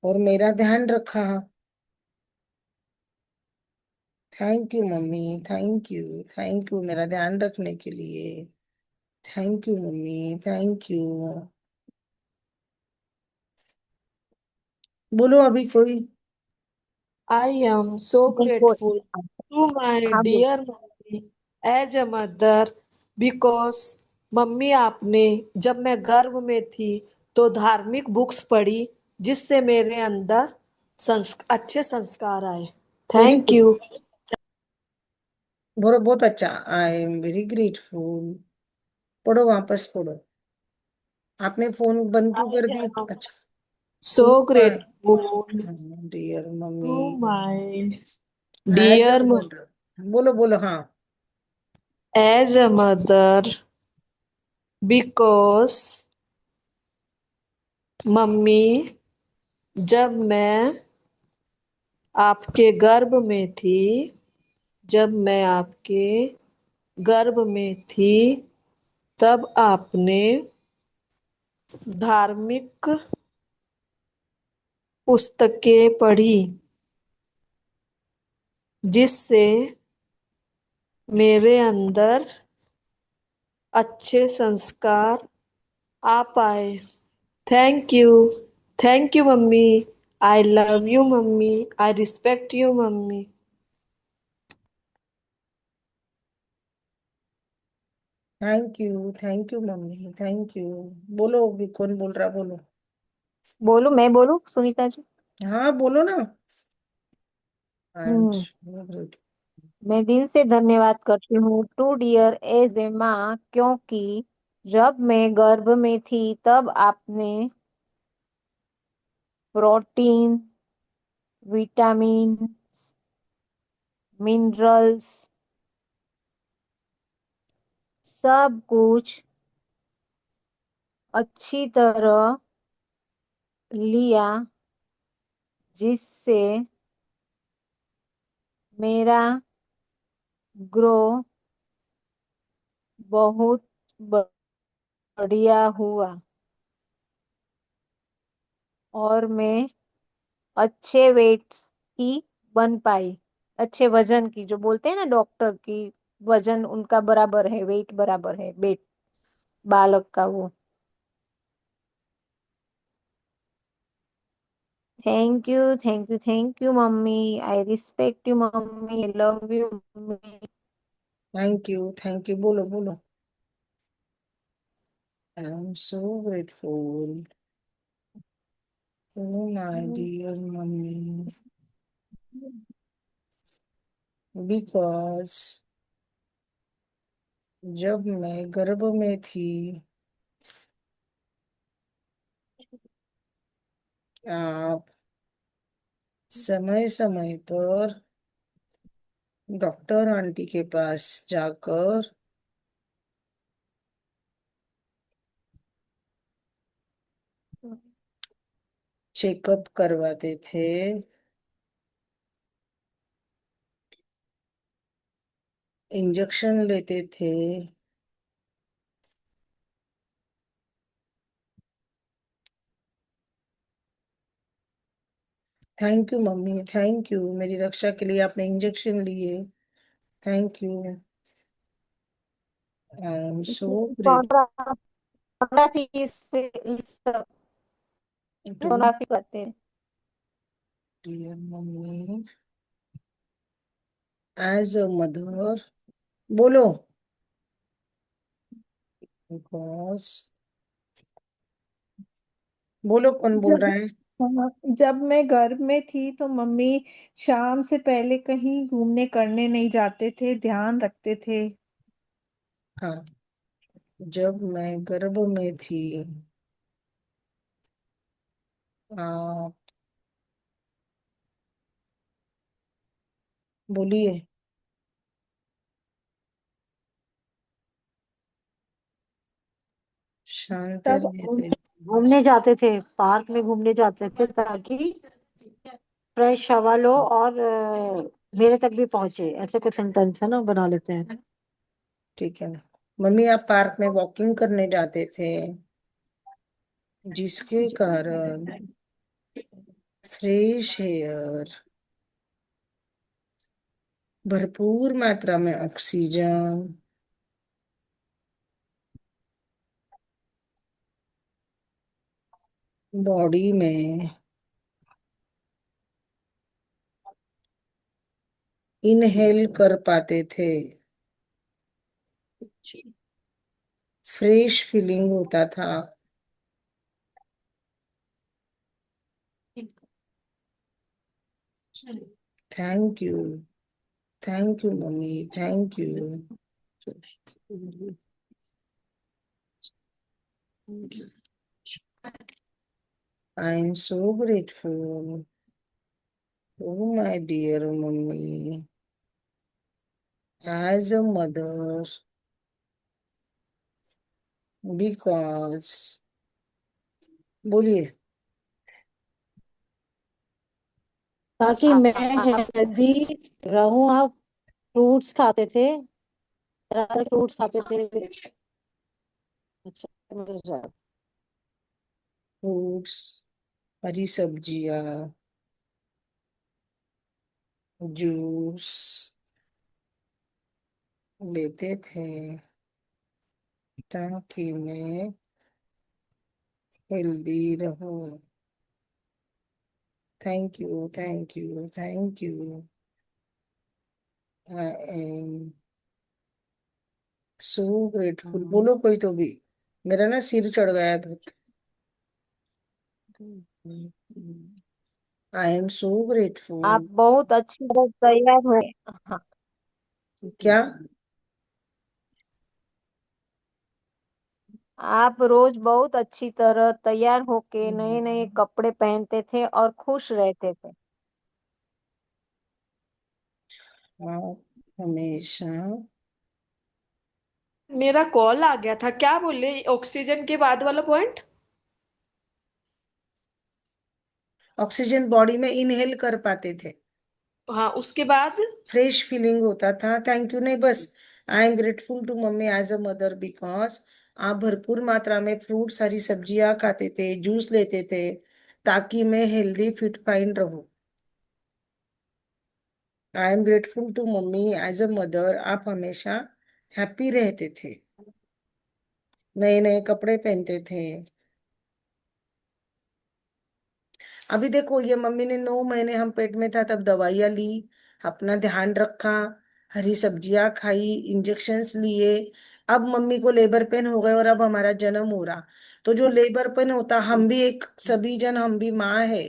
और मेरा ध्यान रखा। Thank you mummy, thank you, thank you मेरा ध्यान रखने के लिए। Thank you mummy, thank you. बोलो अभी कोई। I am so बोल। grateful to my हाँ बोल। dear mummy as a mother because mummy आपने जब मैं गर्भ में थी तो धार्मिक बुक्स पढ़ी जिससे मेरे अंदर अच्छे संस्कार आए। Very thank good, you. बहुत बहुत अच्छा। I am very grateful. पढ़ो, वापस पढ़ो। आपने फोन बंद क्यों कर I दी, am अच्छा। To so my grateful dear mummy, to my as a dear mother, बोलो बोलो हाँ। as a mother because mummy, जब मैं आपके गर्भ में थी जब मैं आपके गर्भ में थी तब आपने धार्मिक पुस्तकें पढ़ी जिससे मेरे अंदर अच्छे संस्कार आ पाए। Thank you. Thank you mummy. I love you mummy. I respect you mummy. Thank you mummy, thank you. बोलो, भी कौन बोल रहा, बोलो। बोलू, मैं बोलू सुनीता जी? हाँ बोलो ना। I am hmm so great. मैं दिल से धन्यवाद करती हूँ टू डियर एज ए माँ, क्योंकि जब मैं गर्भ में थी तब आपने प्रोटीन, विटामिन, मिनरल्स सब कुछ अच्छी तरह लिया, जिससे मेरा ग्रो बहुत बढ़िया हुआ और मैं अच्छे वेट्स की बन पाई। अच्छे वजन की, जो बोलते हैं ना डॉक्टर की, वजन उनका बराबर है, वेट बराबर है, वेट बालक का वो। Thank you, thank you, thank you mummy. I respect you mummy, I love you mummy. Thank you, बोलो बोलो। I am so grateful to my dear mummy because जब मैं गर्भ में थी आप समय समय पर डॉक्टर आंटी के पास जाकर चेकअप करवाते थे। इंजेक्शन लेते थे। Thank you mummy, thank you, मेरी रक्षा के लिए आपने इंजेक्शन लिए। Thank you. I am so great sonography इस टू सोनोग्राफी करते हैं। Dear mummy as a mother. बोलो। बिकॉज बोलो, कौन बोल रहा जब है। जब मैं गर्भ में थी तो मम्मी शाम से पहले कहीं घूमने करने नहीं जाते थे, ध्यान रखते थे। हाँ, जब मैं गर्भ में थी आप बोलिए। शांत तब रहते। घूमने जाते थे, पार्क में घूमने जाते थे ताकि फ्रेश हवा लो और मेरे तक भी पहुंचे, ऐसे कुछ सेंटेंस है ना, बना लेते हैं। ठीक है ना। मम्मी, आप पार्क में वॉकिंग करने जाते थे जिसके कारण फ्रेश एयर, भरपूर मात्रा में ऑक्सीजन बॉडी में इनहेल कर पाते थे। फ्रेश फीलिंग होता था। Thank you. Thank you mummy, thank you. I am so grateful to my dear mummy as a mother because बोलिए। ताकि मैं हेल्दी रहूं। आप फ्रूट्स खाते थे, तरह तरह फ्रूट्स खाते थे। अच्छा, मुझे याद। फ्रूट्स, हरी सब्जियां, जूस लेते थे ताकि मैं हेल्दी रहूं। Thank you, thank you, thank you. I am so grateful. बोलो कोई तो भी। मेरा ना सिर चढ़ गया है बहुत। आई एम सो आप ग्रेटफुल। बहुत अच्छी तरह तैयार हुए। हाँ, क्या? आप रोज बहुत अच्छी तरह तैयार होके नए नए कपड़े पहनते थे और खुश रहते थे। आप हमेशा। मेरा कॉल आ गया था, क्या बोले ऑक्सीजन के बाद वाला पॉइंट? ऑक्सीजन बॉडी में इनहेल कर पाते थे। हाँ, उसके बाद। फ्रेश फीलिंग होता था। थैंक यू नहीं, बस I am grateful to mummy as a mother because आप भरपूर मात्रा में फ्रूट्स, हरी सब्जियां खाते थे, जूस लेते थे ताकि मैं हेल्दी फिट फाइन रहूं। I am grateful to mummy as a mother आप हमेशा हैप्पी रहते थे, नए नए कपड़े पहनते थे। अभी देखो, ये मम्मी ने 9 महीने हम पेट में था तब दवाइयाँ ली, अपना ध्यान रखा, हरी सब्जियां खाई, इंजेक्शन्स लिए। अब मम्मी को लेबर पेन हो गए और अब हमारा जन्म हो रहा। तो जो लेबर पेन होता, हम भी एक सभी जन, हम भी माँ है।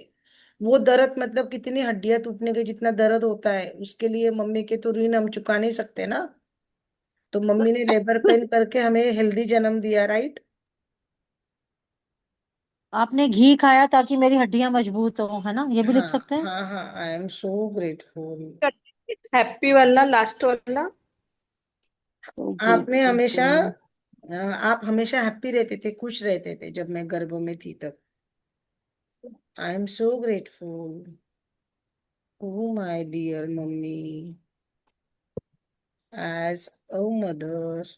वो दर्द मतलब कितनी हड्डियां टूटने के जितना दर्द होता है, उसके लिए मम्मी के तो ऋण हम चुका नहीं सकते ना। तो मम्मी ने लेबर पेन करके हमें हेल्दी जन्म दिया, राइट। आपने घी खाया ताकि मेरी हड्डियां मजबूत हो, है ना? ये भी हाँ, लिख सकते हैं। हाँ, हाँ, I am so grateful. Happy वाला लास्ट वाला। So आपने हमेशा grateful. आप हमेशा हैप्पी रहते थे, खुश रहते थे जब मैं गर्भ में थी तब। I am so grateful to my dear mummy as a mother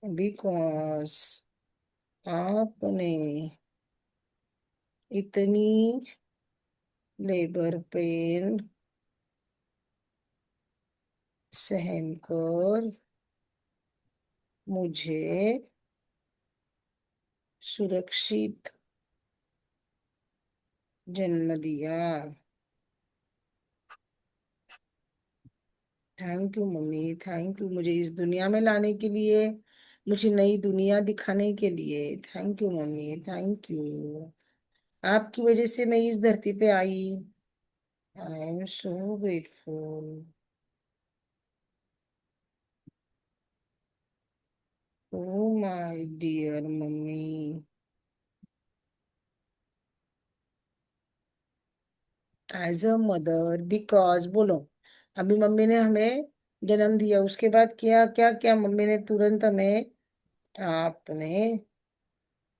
because आपने इतनी लेबर पेन सहन कर मुझे सुरक्षित जन्म दिया। Thank you mummy, thank you मुझे इस दुनिया में लाने के लिए, मुझे नई दुनिया दिखाने के लिए। Thank you mummy, thank you. आपकी वजह से मैं इस धरती पे आई। I am so grateful. Oh my dear mummy as a mother because, बोलो। अभी मम्मी ने हमें जन्म दिया, उसके बाद क्या क्या क्या मम्मी ने तुरंत हमें, आपने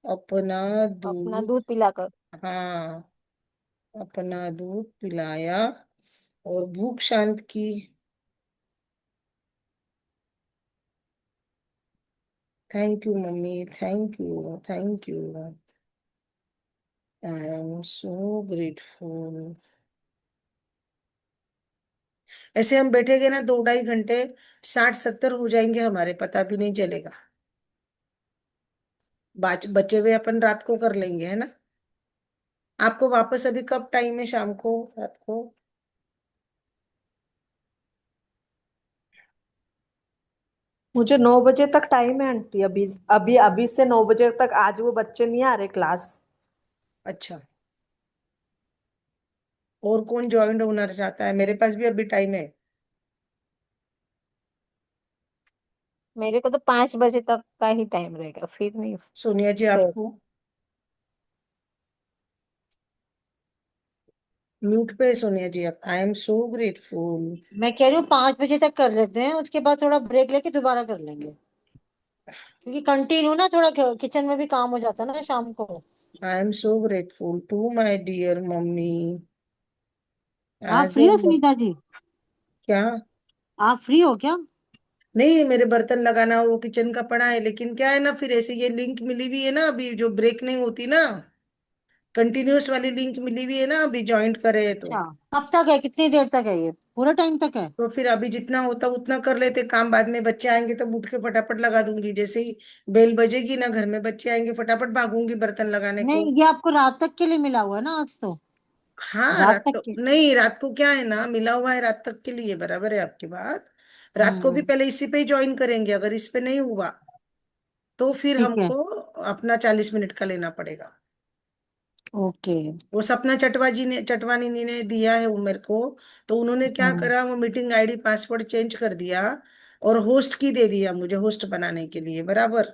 अपना अपना दूध, दूध पिलाकर। हाँ, अपना दूध पिलाया और भूख शांत की। Thank you mummy, thank you, thank you. I am so grateful. ऐसे हम बैठेंगे ना 2-2.5 घंटे, 60-70 हो जाएंगे हमारे, पता भी नहीं चलेगा। बचे हुए अपन रात को कर लेंगे, है ना। आपको वापस अभी कब टाइम है, शाम को, रात को? मुझे 9 बजे तक टाइम है आंटी, अभी अभी अभी से 9 बजे तक। आज वो बच्चे नहीं आ रहे क्लास। अच्छा। और कौन ज्वाइन होना चाहता है? मेरे पास भी अभी टाइम है। मेरे को तो 5 बजे तक का ही टाइम रहेगा, फिर नहीं। सोनिया जी, फिर आपको? म्यूट पे है सोनिया जी आप। आई एम सो ग्रेटफुल। मैं कह रही हूँ 5 बजे तक कर लेते हैं, उसके बाद थोड़ा ब्रेक लेके दोबारा कर लेंगे। क्योंकि कंटिन्यू ना थोड़ा किचन में भी काम हो जाता है ना शाम को। I am so grateful to my dear mummy आप एज फ्री अ, हो सुनीता जी? क्या? आप फ्री हो क्या? नहीं, मेरे बर्तन लगाना वो किचन का पड़ा है, लेकिन क्या है ना, फिर ऐसे ये लिंक मिली हुई है ना अभी, जो ब्रेक नहीं होती ना, कंटिन्यूअस वाली लिंक मिली हुई है ना अभी, ज्वाइंट करे तो। अच्छा, कब तक है, कितनी देर तक है ये, पूरा टाइम तक है? तो फिर अभी जितना होता उतना कर लेते काम, बाद में बच्चे आएंगे तो उठ के फटाफट लगा दूंगी, जैसे ही बेल बजेगी ना, घर में बच्चे आएंगे फटाफट भागूंगी बर्तन लगाने को। नहीं, ये आपको रात तक के लिए मिला हुआ है ना आज तो? हाँ, रात रात तक तो के। नहीं, रात को क्या है ना, मिला हुआ है रात तक के लिए, बराबर है आपकी बात। रात को भी हम्म। पहले इसी पे ही ज्वाइन करेंगे, अगर इस पे नहीं हुआ तो फिर ठीक है। हमको अपना 40 मिनट का लेना पड़ेगा। ओके। वो सपना चटवानी जी ने दिया है वो मेरे को। तो उन्होंने क्या हम्म। करा, वो मीटिंग आईडी पासवर्ड चेंज कर दिया और होस्ट की दे दिया मुझे, होस्ट बनाने के लिए, बराबर।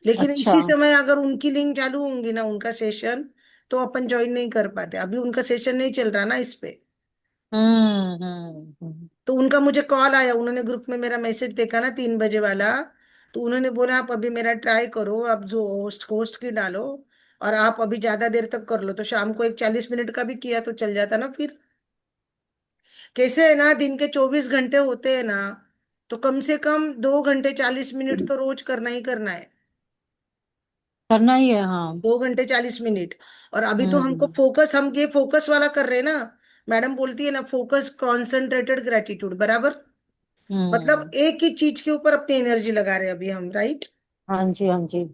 लेकिन अच्छा। इसी समय अगर उनकी लिंक चालू होंगी ना, उनका सेशन, तो अपन ज्वाइन नहीं कर पाते, अभी उनका सेशन नहीं चल रहा ना इस पे। तो उनका मुझे कॉल आया, उन्होंने ग्रुप में मेरा मैसेज देखा ना 3 बजे वाला। तो उन्होंने बोला आप अभी मेरा ट्राई करो, आप जो होस्ट की डालो, और आप अभी ज्यादा देर तक कर लो। तो शाम को एक 40 मिनट का भी किया तो चल जाता ना फिर। कैसे है ना, दिन के 24 घंटे होते हैं ना, तो कम से कम 2 घंटे 40 मिनट तो रोज करना ही करना है। करना ही है, हाँ। 2 घंटे 40 मिनट। और अभी तो हमको हम्म। फोकस, हम ये फोकस वाला कर रहे हैं ना। मैडम बोलती है ना, फोकस कॉन्सेंट्रेटेड ग्रेटिट्यूड, बराबर। मतलब हम्म। एक ही चीज के ऊपर अपनी एनर्जी लगा रहे हैं अभी हम, राइट। हाँ जी, हाँ जी।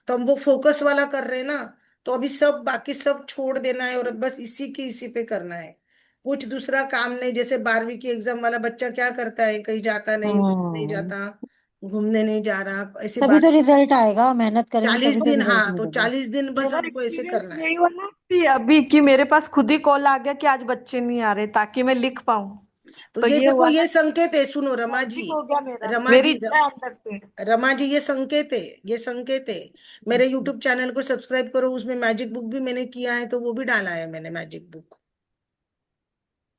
तो हम वो फोकस वाला कर रहे हैं ना। तो अभी सब बाकी सब छोड़ देना है और बस इसी की इसी पे करना है। कुछ दूसरा काम नहीं, जैसे 12वीं की एग्जाम वाला बच्चा क्या करता है, कहीं जाता नहीं, नहीं हम्म। जाता, घूमने नहीं जा रहा, ऐसे तभी तो 12। रिजल्ट आएगा, मेहनत करेंगे चालीस तभी तो दिन रिजल्ट हाँ, तो मिलेगा। 40 दिन बस मेरा हमको ऐसे एक्सपीरियंस करना है। यही वाला थी अभी कि मेरे पास खुद ही कॉल आ गया कि आज बच्चे नहीं आ रहे, ताकि मैं लिख पाऊं। तो तो ये ये देखो, हुआ ना ये कि संकेत है, सुनो रमा जी। लॉजिक हो गया मेरा, रमा मेरी जी, इच्छा है अंदर से। रमा जी, ये संकेत है, ये संकेत है। मेरे यूट्यूब चैनल को सब्सक्राइब करो, उसमें मैजिक बुक भी मैंने किया है, तो वो भी डाला है मैंने, मैजिक बुक।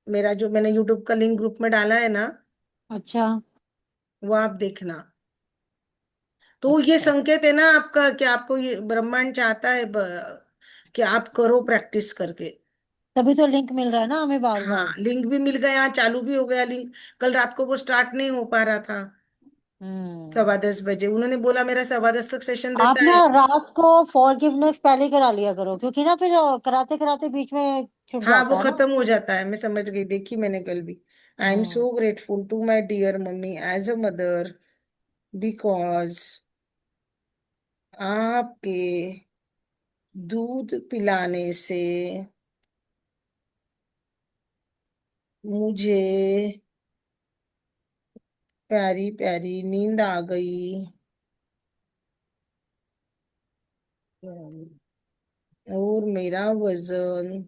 मेरा जो मैंने यूट्यूब का लिंक ग्रुप में डाला है ना, अच्छा। वो आप देखना। तो ये अच्छा, संकेत है ना आपका, कि आपको ये ब्रह्मांड चाहता है कि आप करो प्रैक्टिस करके। तभी तो लिंक मिल रहा है ना हमें बार हाँ, बार। लिंक भी मिल गया, चालू भी हो गया लिंक। कल रात को वो स्टार्ट नहीं हो पा रहा था। हम्म। 10:15 बजे उन्होंने बोला मेरा 10:15 तक सेशन आप रहता ना है। रात को फॉरगिवनेस पहले करा लिया करो, क्योंकि ना फिर कराते कराते बीच में छूट हाँ, वो जाता है ना। खत्म हो जाता है, मैं समझ गई, देखी मैंने कल भी। I am hmm. So grateful to my dear mummy as a mother, because आपके दूध पिलाने से मुझे प्यारी प्यारी नींद आ गई, और मेरा वजन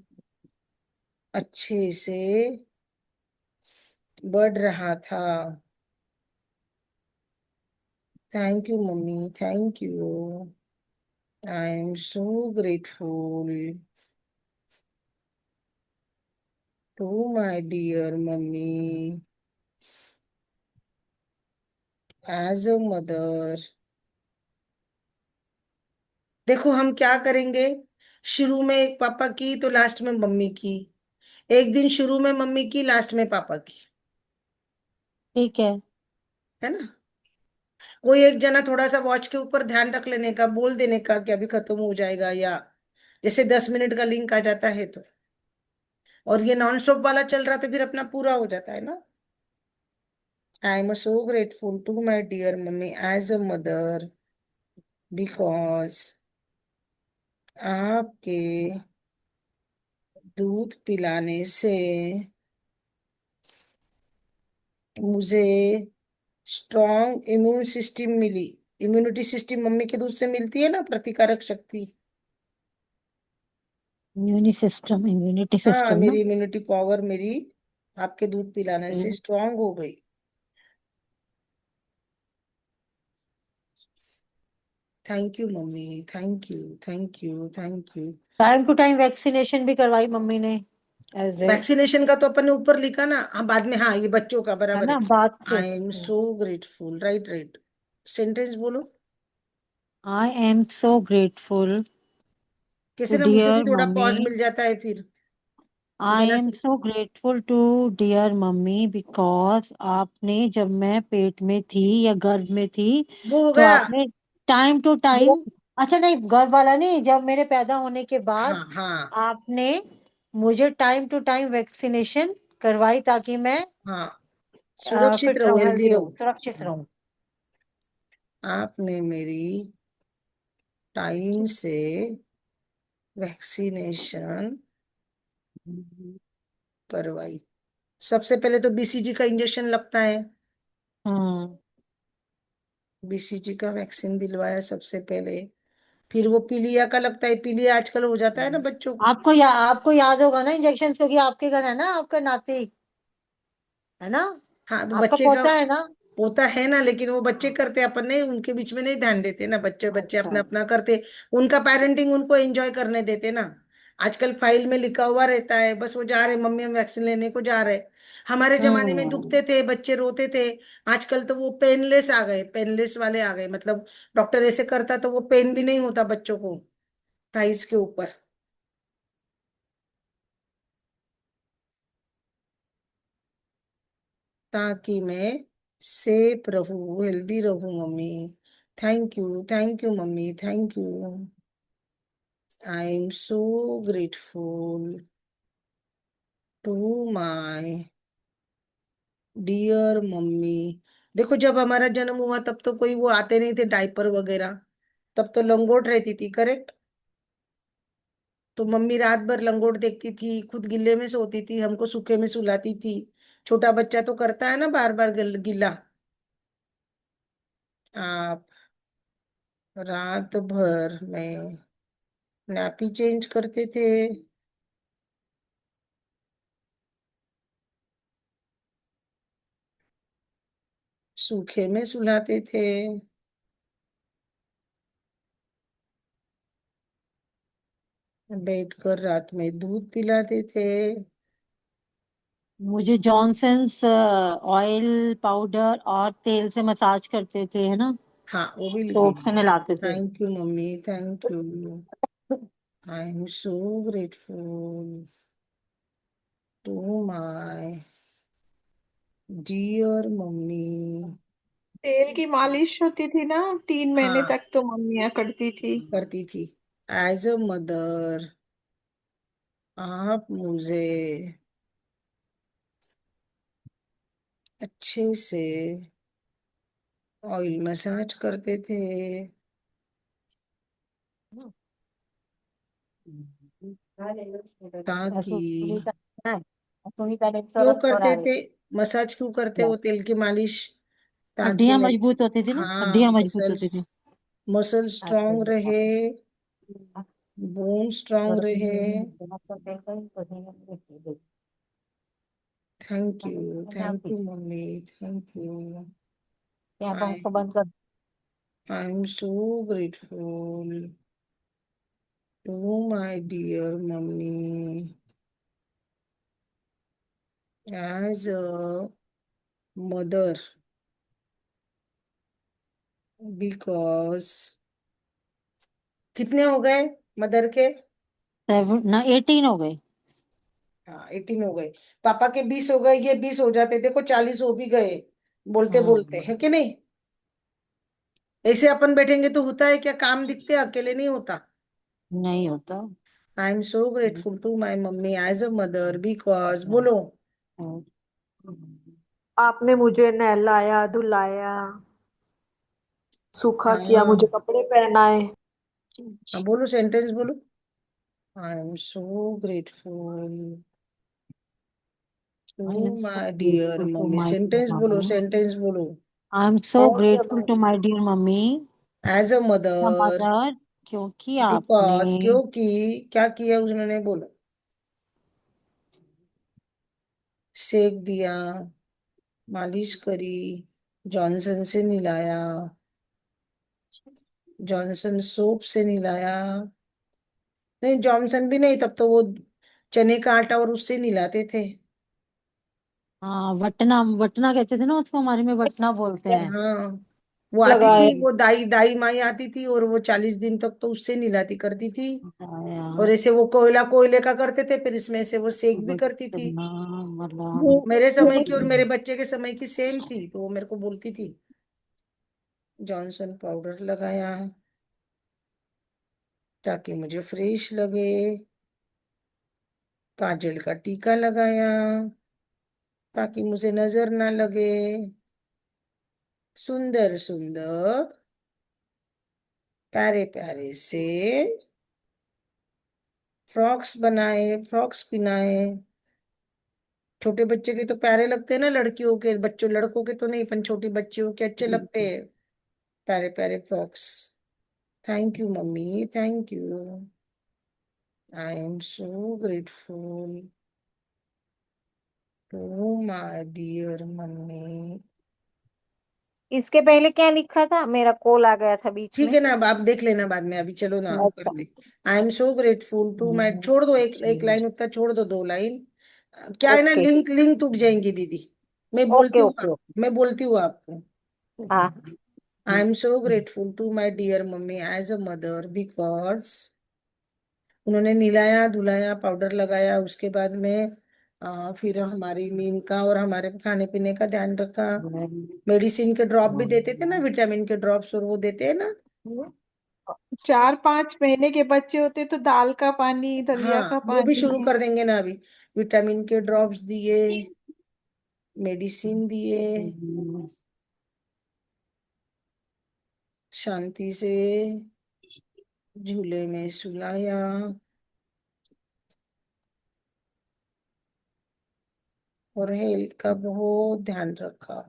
अच्छे से बढ़ रहा था। Thank you mummy, thank you. I am so grateful to my dear mummy as a mother. देखो हम क्या करेंगे, शुरू में एक पापा की तो लास्ट में मम्मी की। एक दिन शुरू में मम्मी की, लास्ट में पापा की, ठीक है। है ना। कोई एक जना थोड़ा सा वॉच के ऊपर ध्यान रख लेने का, बोल देने का कि अभी खत्म हो जाएगा, या जैसे 10 मिनट का लिंक आ जाता है तो। और ये नॉन स्टॉप वाला चल रहा तो फिर अपना पूरा हो जाता है ना। I am so grateful to my dear mummy as a mother, because आपके दूध पिलाने से मुझे स्ट्रॉन्ग इम्यून सिस्टम मिली। इम्यूनिटी सिस्टम मम्मी के दूध से मिलती है ना, प्रतिकारक शक्ति। इम्यूनिटी हाँ, सिस्टम ना। मेरी इम्यूनिटी पावर मेरी आपके दूध पिलाने से स्ट्रांग हो गई। Thank you mummy, thank you, thank you, thank you. Time to time vaccination भी करवाई मम्मी ने, एज ए, वैक्सीनेशन का तो अपन ने ऊपर लिखा ना, हाँ बाद में, हाँ ये बच्चों का है बराबर है। ना, बात से। आई am so grateful, right right. Sentence बोलो। आई एम सो ग्रेटफुल किसी टू ना, मुझे भी डियर थोड़ा मम्मी। पॉज मिल जाता है फिर आई इतना एम से। So grateful to dear mummy because आपने जब मैं पेट में थी या गर्भ में थी वो हो तो गया। आपने टाइम टू टाइम, अच्छा नहीं गर्भ वाला नहीं, जब मेरे पैदा होने के बाद हाँ हाँ आपने मुझे टाइम टू टाइम वैक्सीनेशन करवाई ताकि मैं हाँ, सुरक्षित फिट रहो, रहूं, हेल्दी हेल्दी रहो। रहूं, सुरक्षित रहूं। आपने मेरी टाइम से वैक्सीनेशन करवाई। सबसे पहले तो बीसीजी का इंजेक्शन लगता है, हम्म। बीसीजी का वैक्सीन दिलवाया सबसे पहले। फिर वो पीलिया का लगता है, पीलिया आजकल हो जाता है ना बच्चों को। आपको याद होगा ना इंजेक्शन, क्योंकि आपके घर है ना, आपका नाती है ना, हाँ, तो आपका बच्चे का पोता है ना। होता है ना, लेकिन वो बच्चे करते, अपन नहीं उनके बीच में नहीं ध्यान देते ना, बच्चे बच्चे अच्छा। अपना अपना करते। उनका पेरेंटिंग उनको एंजॉय करने देते ना। आजकल फाइल में लिखा हुआ रहता है, बस वो जा रहे, मम्मी हम वैक्सीन लेने को जा रहे। हमारे जमाने में हम्म। दुखते थे, बच्चे रोते थे। आजकल तो वो पेनलेस आ गए, पेनलेस वाले आ गए, मतलब डॉक्टर ऐसे करता तो वो पेन भी नहीं होता बच्चों को थाइस के ऊपर, ताकि मैं सेफ रहूं, हेल्दी रहूं mummy. Thank you mummy, thank you. I am so grateful to my dear mummy. देखो, जब हमारा जन्म हुआ तब तो कोई वो आते नहीं थे डायपर वगैरह, तब तो लंगोट रहती थी, करेक्ट। तो मम्मी रात भर लंगोट देखती थी, खुद गिल्ले में सोती थी, हमको सूखे में सुलाती थी। छोटा बच्चा तो करता है ना बार बार गिल्ला। आप रात भर में नापी चेंज करते थे, सूखे में सुलाते थे, बैठकर रात में दूध पिलाते थे। मुझे जॉनसन्स ऑयल पाउडर और तेल से मसाज करते थे, है ना, हाँ, वो भी सोप लिखेंगे। से नहलाते थे। Thank you mummy, thank you. I am so grateful to my dear mummy. तेल की मालिश होती थी ना, 3 महीने हाँ, तक तो मम्मियाँ करती थी। करती थी। एज अ मदर, आप मुझे अच्छे से ऑयल मसाज करते थे। ताकि, सुनीता हाँ, सुनीता बेन क्यों सरस करते करावे थे, मसाज क्यों करते वो तेल की मालिश? ताकि हड्डियां मेरे, मजबूत होती थी ना, हाँ, हड्डियां मजबूत मसल्स, होती थी। मसल स्ट्रांग रहे, बोन स्ट्रांग रहे। Thank you mummy, thank you. ત્યાં आई पंखो बंद कर I am so grateful to my dear mummy as a mother, because कितने हो गए मदर के? 18 हो गए। हाँ, 18 हो गए। पापा के 20 हो गए, ये 20 हो जाते, देखो 40 हो भी गए बोलते बोलते, हम्म। है कि नहीं? ऐसे अपन बैठेंगे तो होता है क्या? काम दिखते अकेले नहीं होता। नहीं होता। I am so grateful to my mummy as a mother because, बोलो। आपने मुझे नहलाया धुलाया, सूखा किया, मुझे हाँ कपड़े पहनाए। हाँ, बोलो, सेंटेंस बोलो। I am so grateful to I am so my dear grateful to mummy, my sentence बोलो, मम्मी। सेंटेंस बोलो। I am so as a grateful to my dear mummy as a mother mother, क्योंकि आपने because, क्योंकि क्या किया उन्होंने, बोलो। सेक दिया, मालिश करी, जॉनसन से नहलाया, जॉनसन सोप से नहलाया। नहीं, जॉनसन भी नहीं, तब तो वो चने का आटा और उससे नहलाते थे। हाँ वटना, वटना कहते थे ना उसको, हमारे में वटना बोलते हैं। हाँ, वो आती लगाया। थी, वो दाई दाई माई आती थी, और वो 40 दिन तक तो उससे नहलाती करती थी। और बताया ऐसे वो कोयला कोयले का करते थे, फिर इसमें से वो सेक भी करती थी। बचपना वो मतलब मेरे समय की और वो- मेरे बच्चे के समय की सेम थी, तो वो मेरे को बोलती थी। जॉनसन पाउडर लगाया ताकि मुझे फ्रेश लगे। काजल का टीका लगाया ताकि मुझे नजर ना लगे। सुंदर सुंदर प्यारे प्यारे से फ्रॉक्स बनाए, फ्रॉक्स पिनाए। छोटे बच्चे के तो प्यारे लगते हैं ना, लड़कियों के, बच्चों लड़कों के तो नहीं, पर छोटी बच्चियों के अच्छे लगते हैं प्यारे प्यारे frocks. Thank you mummy, thank you. I am so grateful to my dear mummy. इसके पहले क्या लिखा था? मेरा कॉल आ गया था बीच ठीक में। है ना, अब आप देख लेना बाद में, अभी चलो ना आप अच्छा। करते। I am so grateful to my, छोड़ दो एक एक लाइन, उतना छोड़ दो, 2 लाइन। क्या है ना, ओके लिंक लिंक टूट जाएंगी दीदी। मैं ओके बोलती हूँ ओके ओके। मैं बोलती हूँ आपको। हाँ। I am so grateful to my dear mummy as a mother because, उन्होंने नहलाया धुलाया पाउडर लगाया, उसके बाद में फिर हमारी नींद का और हमारे खाने पीने का ध्यान रखा। मेडिसिन के ड्रॉप भी देते थे ना, विटामिन के ड्रॉप्स, और वो देते हैं ना। 4-5 महीने के बच्चे होते तो दाल का पानी, दलिया का हाँ, वो भी शुरू पानी। कर देंगे ना अभी। विटामिन के ड्रॉप्स दिए, मेडिसिन दिए, शांति से झूले में सुलाया, और हेल्थ का बहुत ध्यान रखा।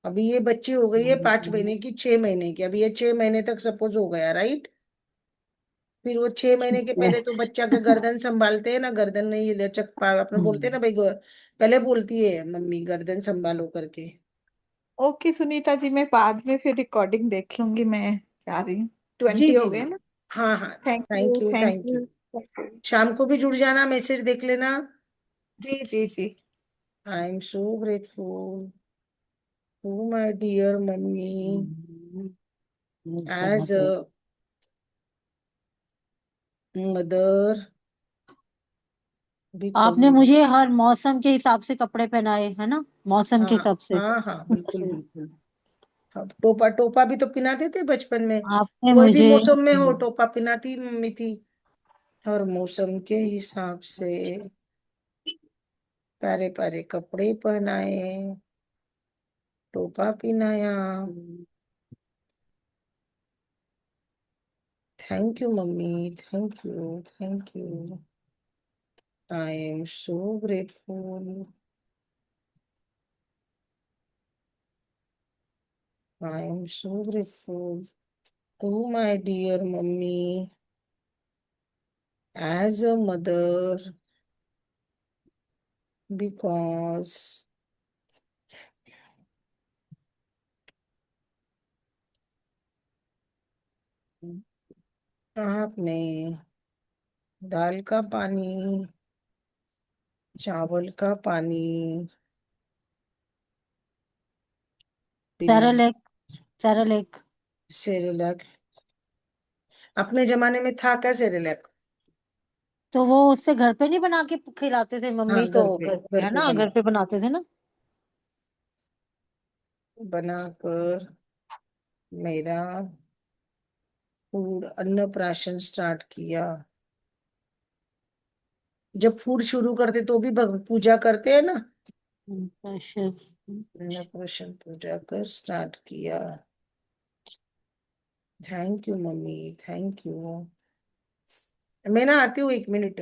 अभी ये बच्ची हो गई है 5 महीने की, 6 महीने की, अभी ये 6 महीने तक सपोज हो गया, राइट। फिर वो 6 महीने के पहले तो बच्चा के गर्दन संभालते हैं ना, गर्दन नहीं लचक पा, अपने बोलते हैं ना भाई, पहले बोलती है मम्मी गर्दन संभालो करके। ओके सुनीता जी, मैं बाद में फिर रिकॉर्डिंग देख लूंगी, मैं जा रही हूँ। जी 20 हो जी गए जी। ना। हाँ हाँ। Thank thank you you, thank thank you. You thank you. शाम को भी जुड़ जाना, मैसेज देख लेना। जी जी जी। I am so grateful to my dear mummy as a mother आपने बिकॉज। मुझे हर मौसम के हिसाब से कपड़े पहनाए है ना, मौसम के हाँ हिसाब से। हाँ हाँ, बिल्कुल बिल्कुल। अब टोपा टोपा भी तो पिनाते थे बचपन में। आपने कोई भी मुझे मौसम में हो टोपा पिनाती मम्मी थी। हर मौसम के हिसाब से प्यारे प्यारे कपड़े पहनाए, टोपा पिनाया। Thank you mummy, thank you, thank you. I am so grateful. I am so grateful to my dear mummy as a mother because आपने दाल का पानी, चावल का पानी पिला, सेरेलेक, सेरेलेक। सेरेलैक। अपने जमाने में था क्या सेरेलैक? तो वो उससे घर पे नहीं बना के खिलाते थे हाँ, मम्मी, तो घर पे घर है पे ना, घर पे बनाते थे ना। बनाकर मेरा फूड अन्नप्राशन स्टार्ट किया। जब फूड शुरू करते तो भी पूजा करते हैं ना। अच्छा। अन्नप्राशन पूजा कर स्टार्ट किया। Thank you mummy, thank you. मैं ना आती हूँ, 1 मिनट।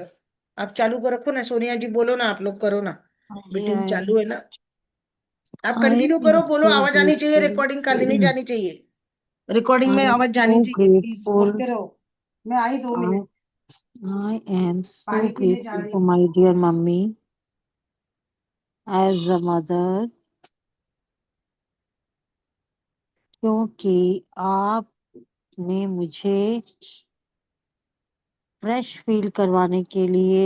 आप चालू को रखो ना, सोनिया जी बोलो ना, आप लोग करो ना। जी मीटिंग चालू है ना। आप आई कंटिन्यू एम करो, बोलो, सो आवाज आनी चाहिए, ग्रेटफुल। रिकॉर्डिंग खाली नहीं जानी चाहिए। रिकॉर्डिंग में आई एम आवाज सो जानी चाहिए, प्लीज ग्रेटफुल। बोलते रहो। मैं आई 2 मिनट, I am so पानी पीने जा grateful रही for हूँ। my dear mummy as a mother, क्योंकि आपने मुझे फ्रेश फील करवाने के लिए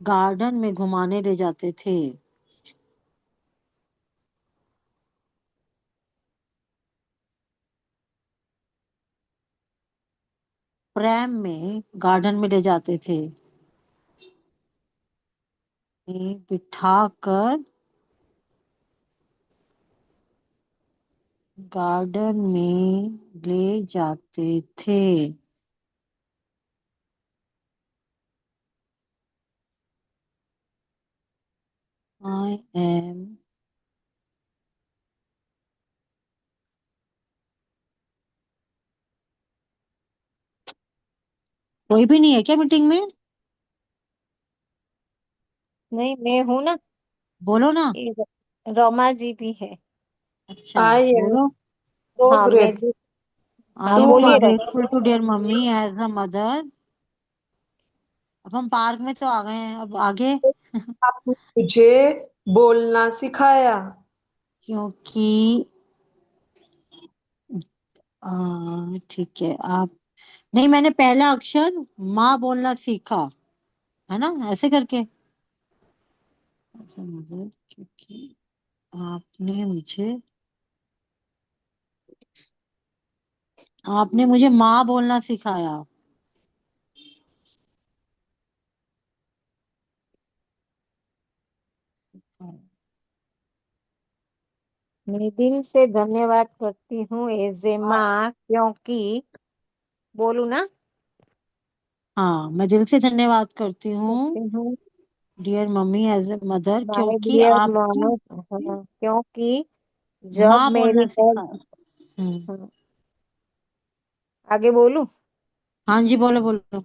गार्डन में घुमाने ले जाते थे। प्रैम में गार्डन में ले जाते थे। बिठा कर गार्डन में ले जाते थे। I am. कोई भी नहीं है क्या मीटिंग में? नहीं, मैं हूं ना। बोलो ना। ये रमा जी भी है। अच्छा। आई एम बोलो। सो हाँ ग्रेट आई हाँ, टू एम बोलिए Rama. Grateful to dear mummy as a mother. अब हम पार्क में तो आ गए हैं, अब आगे। आपने मुझे बोलना सिखाया। क्योंकि ठीक है आप। नहीं, मैंने पहला अक्षर माँ बोलना सीखा, है ना, ऐसे करके। ऐसा मदर, क्योंकि आपने मुझे माँ बोलना सिखाया। मैं दिल से धन्यवाद करती हूँ एज ए माँ, क्योंकि बोलू ना। हाँ, मैं दिल से धन्यवाद करती हूँ करती हूँ dear mummy as a mother, my क्योंकि डियर आपने मॉम। हाँ, क्योंकि जब माँ बोलना मेरी सिखाया। हेल्थ। हम्म। हाँ, आगे बोलू। हाँ जी, बोलो बोलो।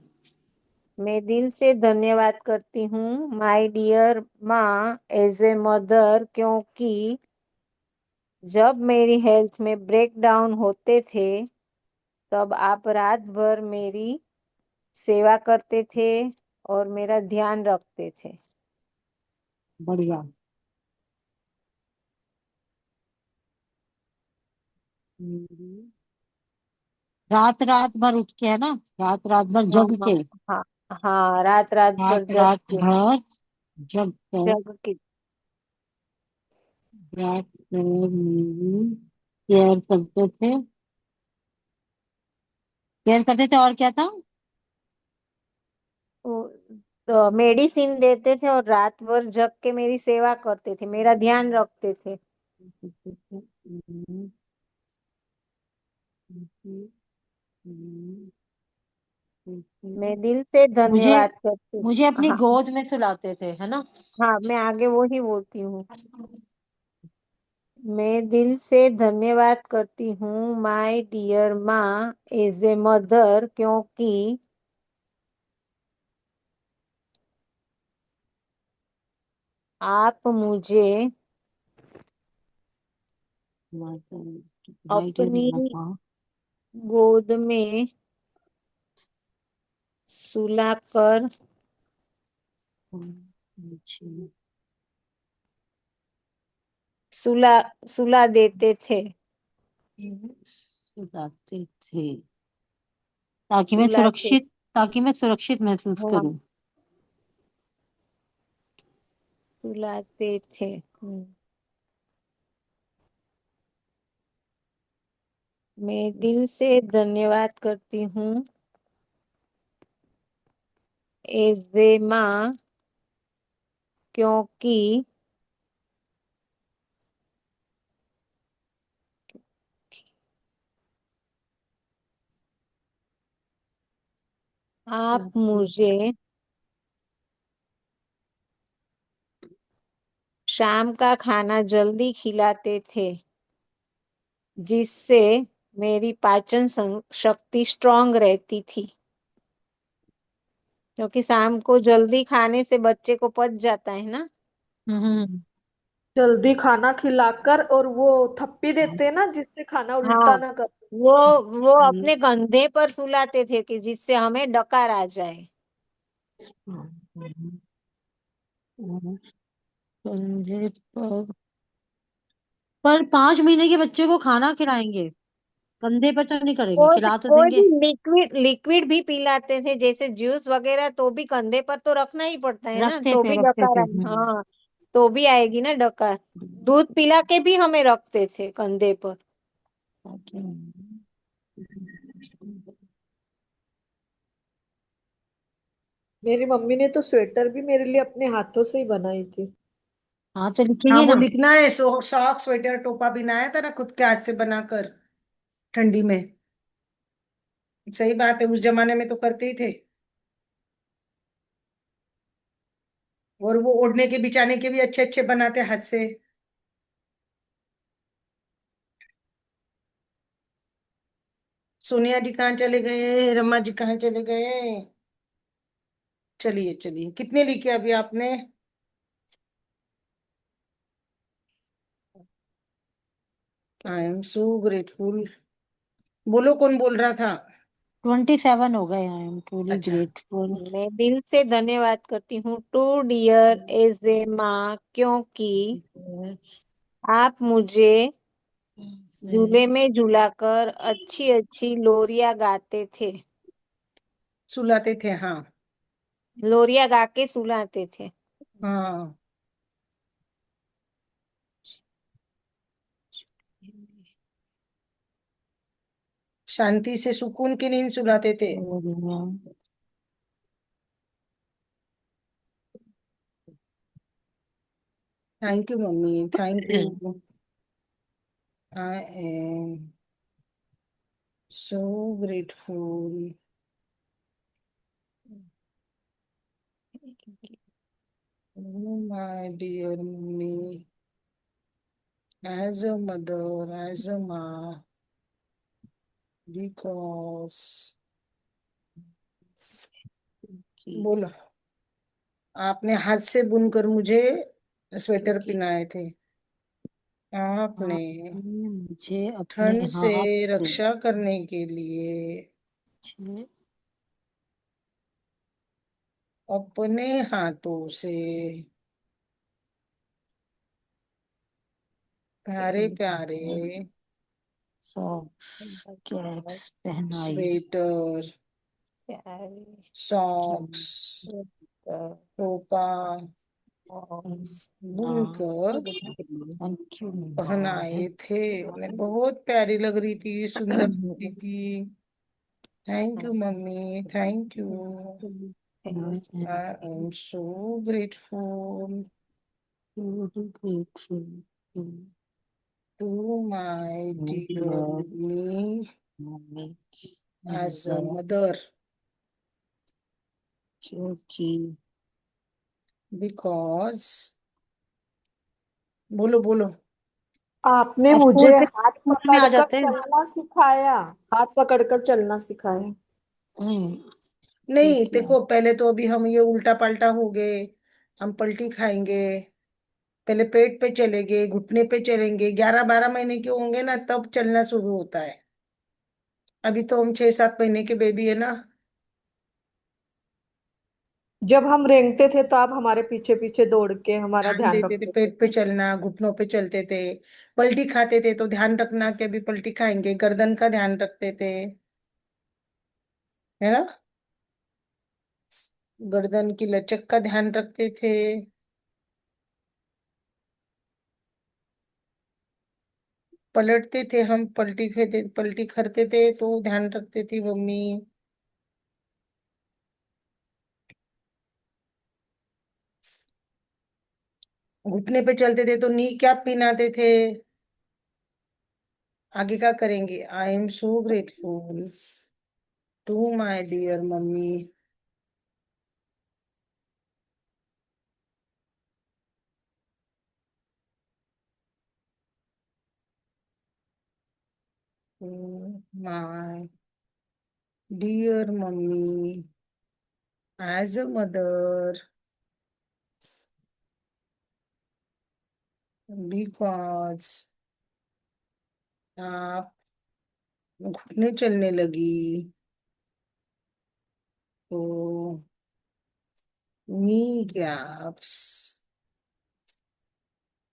मैं दिल से धन्यवाद करती हूँ माय डियर माँ एज ए मदर, क्योंकि जब मेरी हेल्थ में ब्रेक डाउन होते थे तब आप रात भर मेरी सेवा करते थे और मेरा ध्यान रखते थे। बढ़िया। हम्म। रात रात भर उठ के, है ना, रात रात भर हाँ जग हाँ के। हाँ। हाँ, रात रात भर रात जग रात के। भर जग कर जग के। रात भर मेरी केयर करते थे। केयर करते थे, और क्या था? तो मेडिसिन देते थे और रात भर जग के मेरी सेवा करते थे, मेरा ध्यान रखते थे। मैं दिल से मुझे धन्यवाद करती। मुझे अपनी हाँ गोद में सुलाते थे, है ना। हाँ, मैं आगे वो ही बोलती हूँ। मैं दिल से धन्यवाद करती हूँ माय डियर माँ एज ए मदर, क्योंकि आप मुझे माय डियर अपनी मामा। गोद में सुलाकर सुला सुला देते थे। सुलाते थे, ताकि मैं सुलाते। सुरक्षित ताकि मैं सुरक्षित महसूस हाँ, करूं। सुलाते थे। मैं दिल से धन्यवाद करती हूँ एज ए माँ, क्योंकि आप मुझे शाम का खाना जल्दी खिलाते थे, जिससे मेरी पाचन शक्ति स्ट्रांग रहती थी, क्योंकि शाम को जल्दी खाने से बच्चे को पच जाता है ना। हम्म। जल्दी खाना खिलाकर और वो थप्पी देते हैं ना जिससे खाना हाँ, उल्टा ना कर। वो वो अपने कंधे पर सुलाते थे कि जिससे हमें डकार आ जाए। कंधे पर 5 महीने के बच्चे को खाना खिलाएंगे? कंधे पर तो नहीं करेंगे, कोई खिला तो कोई देंगे। भी लिक्विड लिक्विड भी पिलाते थे, जैसे जूस वगैरह, तो भी कंधे पर तो रखना ही पड़ता है ना, रखते तो थे भी रखते डकार थे। आए, हाँ, तो भी आएगी ना डकार। दूध पिला के भी हमें रखते थे कंधे पर। मेरी मम्मी ने तो स्वेटर भी मेरे लिए अपने हाथों से ही बनाई थी। हाँ तो हाँ लिखेंगे वो ना। लिखना है, सॉक स्वेटर टोपा बनाया था ना खुद के हाथ से बनाकर, ठंडी में। सही बात है, उस जमाने में तो करते ही थे। और वो ओढ़ने के बिछाने के भी अच्छे अच्छे बनाते हाथ से। सोनिया जी कहाँ चले गए, रमा जी कहाँ चले गए? चलिए चलिए, कितने लिखे अभी आपने? आई एम सो ग्रेटफुल। बोलो, कौन बोल रहा था? 27 हो गए। आई एम ट्रूली अच्छा। ग्रेटफुल। मैं दिल से धन्यवाद करती हूँ टू डियर एज ए माँ, क्योंकि आप मुझे झूले में झूलाकर अच्छी अच्छी लोरियां गाते थे, सुलाते थे, हाँ। लोरिया गा के सुलाते थे। हाँ, शांति से सुकून की नींद सुलाते थे। Thank you mummy, thank you. I am so grateful my dear mummy, as a mother, as a माँ, बिकॉज। बोलो। आपने हाथ से बुनकर मुझे स्वेटर पहनाए थे। आपने आपने मुझे अपने ठंड से हाथ से रक्षा करने के लिए अपने हाथों से प्यारे प्यारे सॉक्स कैप्स पहनाई। स्वेटर, प्यारी सॉक्स, टोपा बुनकर थैंक यू पहनाए थे। मैं बहुत प्यारी लग रही थी, सुंदर लगती थी। Thank you mummy, thank you. I am so grateful to my dear mummy as a mother, क्योंकि बिकॉज। बोलो बोलो। आपने अब मुझे स्कूल से हाथ स्कूल में आ पकड़कर जाते हैं। चलना सिखाया, हाथ पकड़कर चलना सिखाया। हम्म, नहीं ठीक है। देखो, पहले तो अभी हम ये उल्टा पाल्टा हो गए। हम पलटी खाएंगे। पहले पेट पे चलेंगे, घुटने पे चलेंगे, 11-12 महीने के होंगे ना तब चलना शुरू होता है। अभी तो हम 6-7 महीने के बेबी है ना। जब हम रेंगते थे तो आप हमारे पीछे पीछे दौड़ के हमारा ध्यान ध्यान देते थे, रखते थे। पेट पे चलना, घुटनों पे चलते थे। पलटी खाते थे तो ध्यान रखना कि अभी पलटी खाएंगे, गर्दन का ध्यान रखते थे, है ना। गर्दन की लचक का ध्यान रखते थे। पलटते थे हम, पलटी करते थे तो ध्यान रखते थी मम्मी। घुटने पे चलते थे तो नी कैप पहनाते थे। आगे क्या करेंगे? I am so grateful to my dear mummy my dear mummy as a mother, because आप घुटने चलने लगी तो नी कैप्स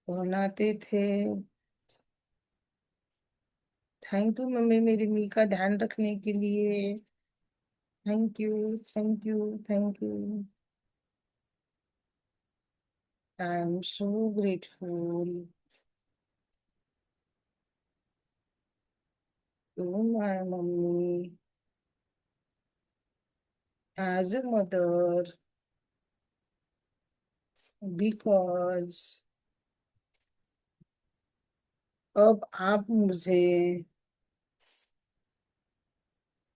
पहनाते थे। थैंक यू मम्मी मेरी नी का ध्यान रखने के लिए। Thank you, thank you, thank you. I am so grateful to my mummy as a mother because अब आप मुझे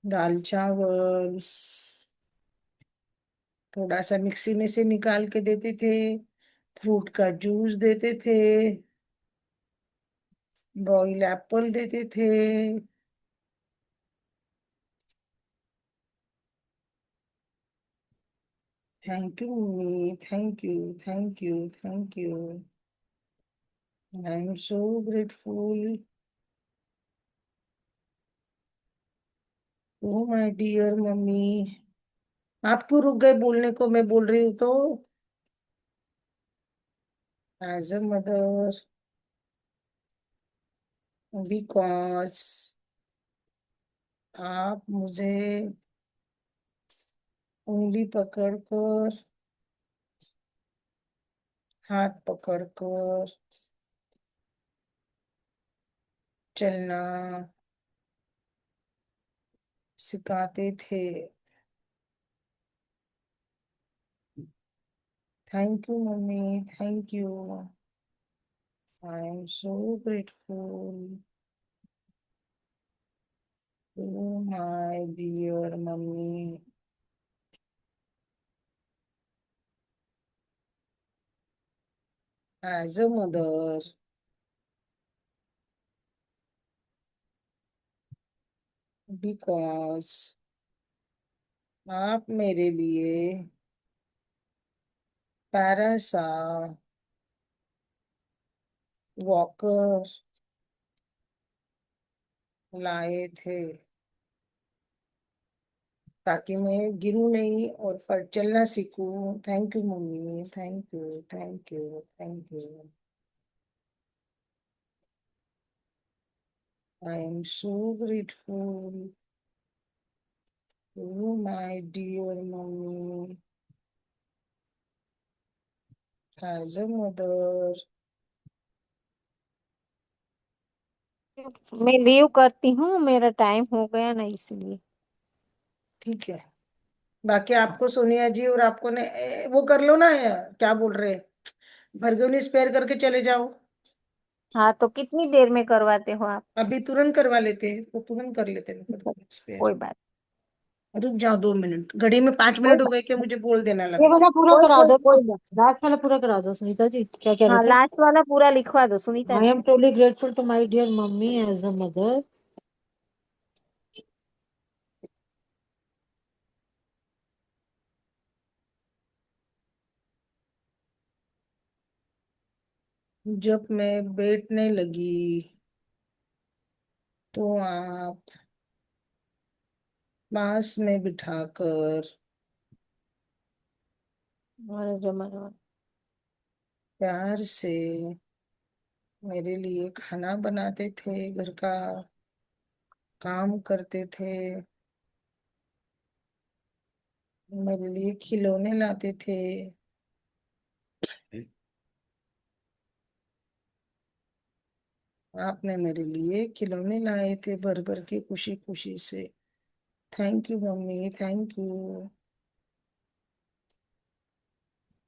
दाल चावल थोड़ा सा मिक्सी में से निकाल के देते थे, फ्रूट का जूस देते थे, बॉइल एप्पल देते थे। Thank you mummy, thank you, thank you, thank you. I am so grateful oh my dear mummy. आप क्यों रुक गए बोलने को, मैं बोल रही हूँ तो। एज अ मदर बिकॉज आप मुझे उंगली पकड़कर, हाथ पकड़कर चलना सिखाते थे। Thank you mummy, thank you. I am so grateful to my dear mummy as a mother because आप मेरे लिए पैरासा वॉकर लाए थे ताकि मैं गिरूं नहीं और पर चलना सीखूं। Thank you mummy, thank you, thank you, thank you. I am so grateful to my dear mummy as a mother. मैं लीव करती हूँ, मेरा टाइम हो गया ना इसलिए। ठीक है, बाकी आपको सोनिया जी और आपको ने वो कर लो ना, क्या बोल रहे, भरगोनी स्पेयर करके चले जाओ। हाँ, तो कितनी देर में करवाते हो आप? अभी तुरंत करवा लेते हैं, वो तुरंत कर लेते हैं भरगोनी स्पेयर। कोई बात। रुक जाओ 2 मिनट, घड़ी में 5 मिनट हो गए कि मुझे बोल देना ये लगे। वाला पूरा कोई करा कोई दो, कोई बात। लास्ट वाला पूरा करा दो सुनीता जी, क्या कह रहे हाँ, थे? लास्ट वाला पूरा लिखवा दो सुनीता आई जी। Am truly grateful to my dear mummy as a mother जब मैं बैठने लगी तो आप पास में बिठाकर अरे जमा जमा। प्यार से मेरे लिए खाना बनाते थे, घर का काम करते थे, मेरे लिए खिलौने लाते थे। आपने मेरे लिए खिलौने लाए थे भर भर के, खुशी खुशी से। Thank you mummy, thank you.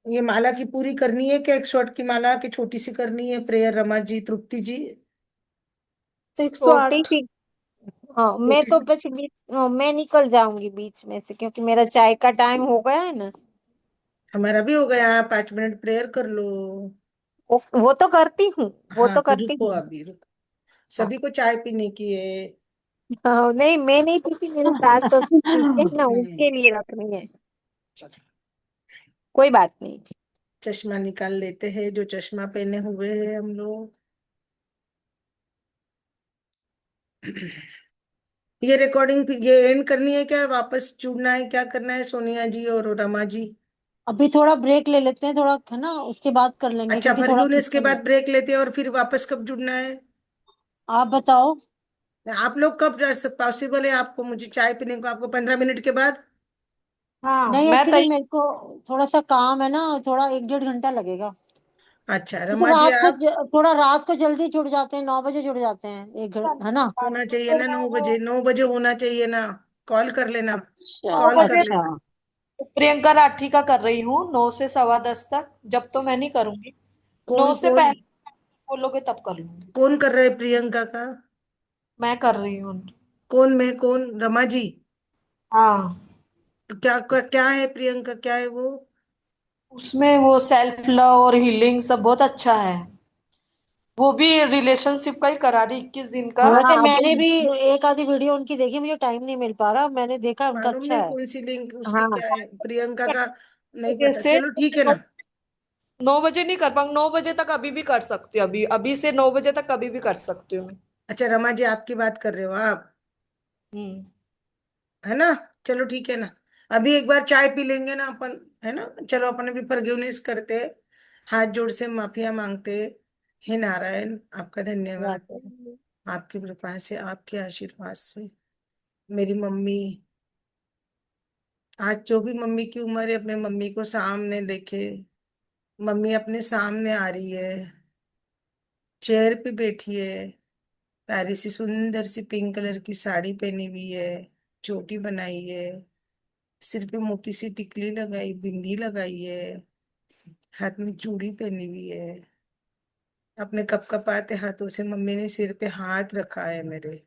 ये माला की पूरी करनी है क्या, एक शॉर्ट की माला की छोटी सी करनी है प्रेयर, रमा जी, तृप्ति जी? छोटी 108। सी। हाँ, मैं छोटी तो सी। मैं निकल जाऊंगी बीच में से क्योंकि मेरा चाय का टाइम हो गया है ना। हमारा भी हो गया, 5 मिनट प्रेयर कर लो। वो तो करती हूँ, वो हाँ तो तो करती रुको, हूँ। अभी रुको, हाँ। सभी को चाय पीने की है। हाँ, नहीं मैं नहीं पीती, मेरे सास ससुर पीते हैं ना, हम्म, उसके लिए रखनी है। चलो, कोई बात नहीं। चश्मा निकाल लेते हैं, जो चश्मा पहने हुए हैं हम लोग। ये रिकॉर्डिंग ये एंड करनी है क्या, वापस जुड़ना है, क्या करना है सोनिया जी और रमा जी? अभी थोड़ा ब्रेक ले लेते हैं, थोड़ा है ना, उसके बाद कर लेंगे अच्छा, क्योंकि थोड़ा भरगून इसके खींचेंगे। बाद ब्रेक लेते हैं और फिर वापस कब जुड़ना है? आप बताओ। आप लोग कब पॉसिबल है आपको मुझे चाय पीने को? आपको 15 मिनट के बाद? हाँ नहीं, मैं एक्चुअली मेरे को थोड़ा सा काम है ना, थोड़ा 1 1.5 घंटा लगेगा। अच्छा जैसे रमा जी आप। थोड़ा रात को जल्दी जुड़ जाते हैं, 9 बजे जुड़ जाते हैं, है ना? होना चाहिए ना 9 बजे, 9 बजे होना चाहिए ना। कॉल कर लेना। अच्छा। 9 बजे कर अच्छा। लेना। प्रियंका राठी का कर रही हूँ, 9 से 10:15 तक, जब तो मैं नहीं करूंगी। कौन 9 से कौन? पहले बोलोगे तब कर लूंगी। कौन कर रहे हैं प्रियंका का? मैं कर रही हूँ। कौन में कौन? रमा जी? हाँ, तो क्या क्या क्या है प्रियंका, क्या है वो? उसमें वो सेल्फ लव और हीलिंग सब बहुत अच्छा है। वो भी रिलेशनशिप का ही करा रही, 21 दिन का। वैसे हाँ मैंने वो भी एक आधी वीडियो उनकी देखी, मुझे टाइम नहीं मिल पा रहा, मैंने देखा उनका, मालूम अच्छा नहीं है। कौन सी लिंक उसकी हाँ। क्या है प्रियंका का। नहीं पता, जैसे चलो ठीक है ना। 9 बजे नहीं कर पाऊंगी, 9 बजे तक अभी भी कर सकती हूँ, अभी अभी से 9 बजे तक कभी भी कर सकती हूँ मैं। अच्छा रमा जी आपकी बात कर रहे हो आप, हम्म। है ना? चलो ठीक है ना। अभी एक बार चाय पी लेंगे ना अपन, है ना? चलो अपन अभी फॉरगिवनेस करते, हाथ जोड़ से माफिया मांगते। हे नारायण, आपका धन्यवाद। वाह। आपकी कृपा से, आपके आशीर्वाद से मेरी मम्मी, आज जो भी मम्मी की उम्र है, अपने मम्मी को सामने लेके, मम्मी अपने सामने आ रही है, चेयर पे बैठी है, प्यारी सी सुंदर सी पिंक कलर की साड़ी पहनी हुई है, चोटी बनाई है, सिर पे मोटी सी टिकली लगाई, बिंदी लगाई है, हाथ में चूड़ी पहनी हुई है, अपने कपकपाते हाथों से मम्मी ने सिर पे हाथ रखा है मेरे,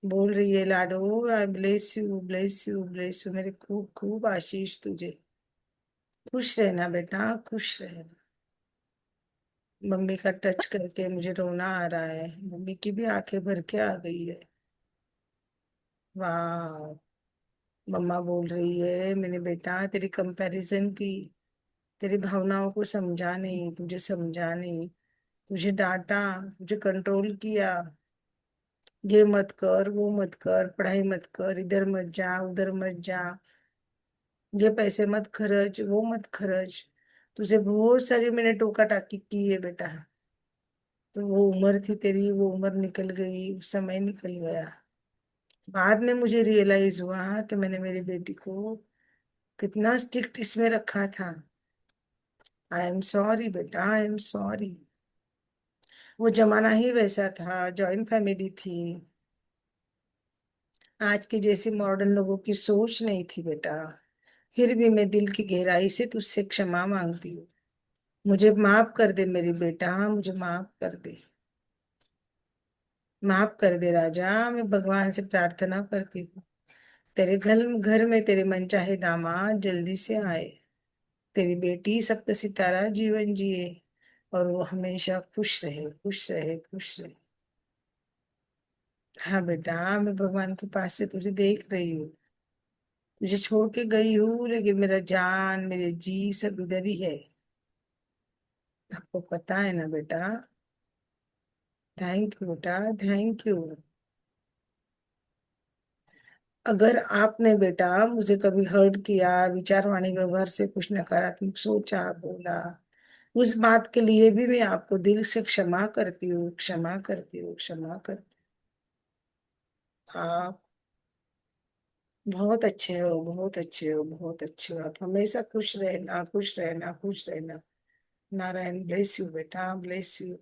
बोल रही है लाडो, I bless you, bless you, bless you, मेरे खूब खूब आशीष तुझे, खुश रहना बेटा, खुश रहना। मम्मी का टच करके मुझे रोना आ रहा है, मम्मी की भी आंखें भर के आ गई है। वाह। मम्मा बोल रही है मैंने बेटा तेरी कंपैरिजन की, तेरी भावनाओं को समझा नहीं, तुझे समझा नहीं, तुझे डांटा, तुझे कंट्रोल किया, ये मत कर, वो मत कर, पढ़ाई मत कर, इधर मत जा, उधर मत जा, ये पैसे मत खर्च, वो मत खर्च, तुझे बहुत सारी मैंने टोका टाकी की है बेटा। तो वो उम्र थी तेरी, वो उम्र निकल गई, समय निकल गया। बाद में मुझे रियलाइज हुआ कि मैंने मेरी बेटी को कितना स्ट्रिक्ट इसमें रखा था। आई एम सॉरी बेटा, आई एम सॉरी। वो जमाना ही वैसा था, जॉइंट फैमिली थी, आज की जैसी मॉडर्न लोगों की सोच नहीं थी बेटा। फिर भी मैं दिल की गहराई से तुझसे क्षमा मांगती हूँ, मुझे माफ कर दे मेरी बेटा, मुझे माफ कर दे, माफ कर दे राजा। मैं भगवान से प्रार्थना करती हूँ तेरे घर घर में तेरे मनचाहे दामाद जल्दी से आए, तेरी बेटी सप्त सितारा जीवन जिए, और वो हमेशा खुश रहे, खुश रहे, खुश रहे। हाँ बेटा, मैं भगवान के पास से तुझे देख रही हूँ, तुझे छोड़ के गई हूँ, लेकिन मेरा जान, मेरे जी सब इधर ही है। आपको पता है ना बेटा? थैंक यू बेटा, थैंक यू। अगर आपने बेटा मुझे कभी हर्ट किया, विचारवाणी व्यवहार से कुछ नकारात्मक सोचा, बोला, उस बात के लिए भी मैं आपको दिल से क्षमा करती हूँ, क्षमा करती हूँ, क्षमा करती हूँ। आप बहुत अच्छे हो, बहुत अच्छे हो, बहुत अच्छे हो, आप हमेशा खुश रहना, खुश रहना, खुश रहना। नारायण ब्लेस यू बेटा, ब्लेस यू।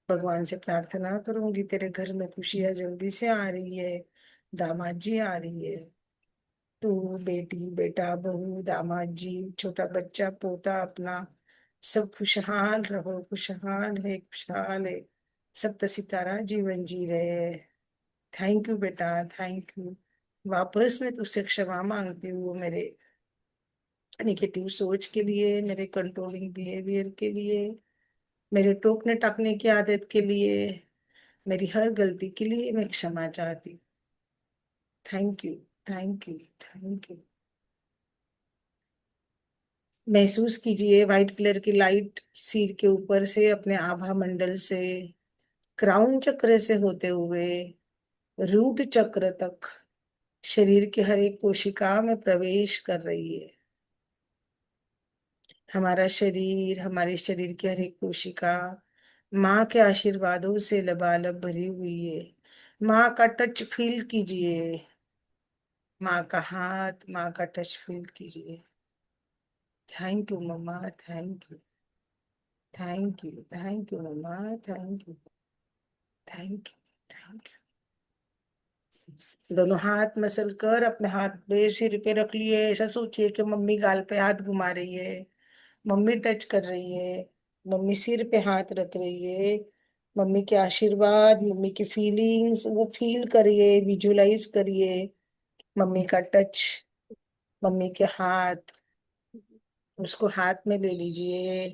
भगवान से प्रार्थना करूंगी तेरे घर में खुशियां जल्दी से आ रही है, दामाद जी आ रही है, तू, बेटी, बेटा, बहू, दामाद जी, छोटा बच्चा, पोता अपना, सब खुशहाल रहो, खुशहाल है, खुशहाल है, सप्त सितारा जीवन जी रहे हैं। थैंक यू बेटा, थैंक यू। वापस मैं तुझसे क्षमा मांगती हूँ मेरे निगेटिव सोच के लिए, मेरे कंट्रोलिंग बिहेवियर के लिए, मेरे टोकने टाकने की आदत के लिए, मेरी हर गलती के लिए मैं क्षमा चाहती हूँ। Thank you, thank you, thank you. महसूस कीजिए व्हाइट कलर की लाइट सिर के ऊपर से, अपने आभा मंडल से, क्राउन चक्र से होते हुए रूट चक्र तक शरीर की हर एक कोशिका में प्रवेश कर रही है। हमारा शरीर, हमारे शरीर की हर एक कोशिका माँ के आशीर्वादों से लबालब भरी हुई है। माँ का टच फील कीजिए, माँ का हाथ, माँ का टच फील कीजिए। Thank you mama, thank you, thank you, thank you mama, thank you, thank you, thank you. दोनों हाथ मसल कर अपने हाथ पे सिर पे रख लिए, ऐसा सोचिए कि मम्मी गाल पे हाथ घुमा रही है, मम्मी टच कर रही है, मम्मी सिर पे हाथ रख रही है। मम्मी के आशीर्वाद, मम्मी की फीलिंग्स वो फील करिए, विजुलाइज करिए। मम्मी का टच, मम्मी के हाथ, उसको हाथ में ले लीजिए।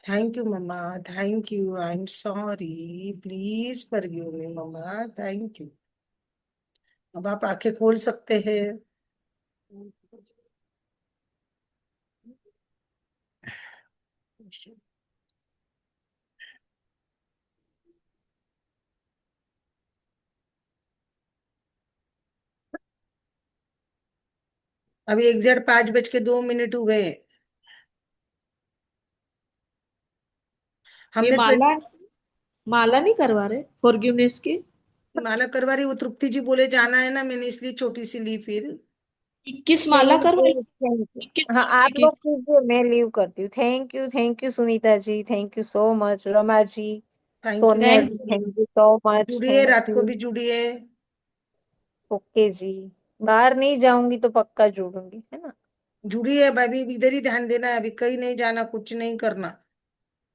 Thank you mama, thank you, I am sorry, please forgive me mama, thank you. अब आप आंखें खोल सकते हैं। अभी एग्जैक्ट 5:02 हुए। ये हमने माला, माला नहीं करवा रहे फॉरगिवनेस की? माला करवा रही, वो तृप्ति जी बोले जाना है ना, मैंने इसलिए छोटी सी ली फिर। 21 माला थैंक करवाई? You, thank you. 21 हाँ, माला आप की? लोग कीजिए, मैं लीव करती हूँ। Thank you Sunita ji, thank you so much. Rama ji, thank you, Sonia thank ji, thank you. Thank you so much, जुड़िए, थैंक रात को यू। भी जुड़िए। ओके जी, बाहर नहीं जाऊंगी तो पक्का जुड़ूंगी, है ना? जुड़िए भाभी, इधर ही ध्यान देना है, अभी कहीं नहीं जाना, कुछ नहीं करना।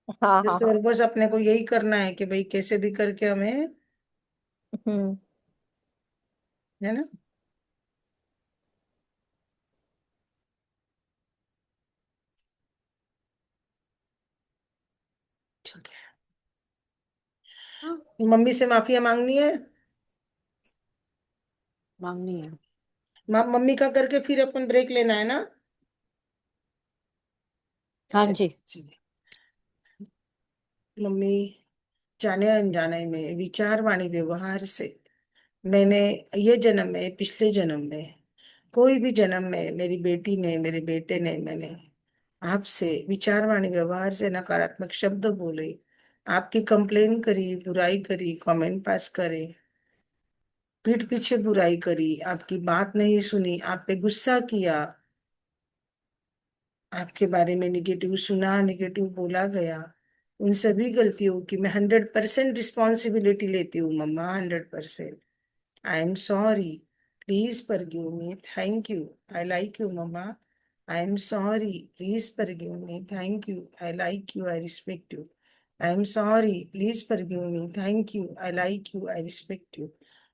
हाँ हाँ बस हाँ। और बस अपने को यही करना है कि भाई कैसे भी करके हमें, हम्म। है ना। ठीक है, मम्मी से माफिया मांगनी है। मांगनी है। मम्मी का करके फिर अपन ब्रेक लेना है ना। हाँ चलिए, जी। चलिए। मम्मी, जाने अनजाने में विचार वाणी व्यवहार से मैंने ये जन्म में, पिछले जन्म में, कोई भी जन्म में, मेरी बेटी ने, मेरे बेटे ने, मैंने आपसे विचारवाणी व्यवहार से नकारात्मक शब्द बोले, आपकी कंप्लेन करी, बुराई करी, कमेंट पास करे, पीठ पीछे बुराई करी, आपकी बात नहीं सुनी, आप पे गुस्सा किया, आपके बारे में निगेटिव सुना, निगेटिव बोला गया, उन सभी गलतियों की मैं 100% रिस्पॉन्सिबिलिटी लेती हूँ मम्मा, 100%। I am sorry. Please forgive me. Thank you. I like you, Mama. I am sorry. Please forgive me. Thank you. I like you. I respect you. I am sorry. Please forgive me. Thank you. I like you. I respect you.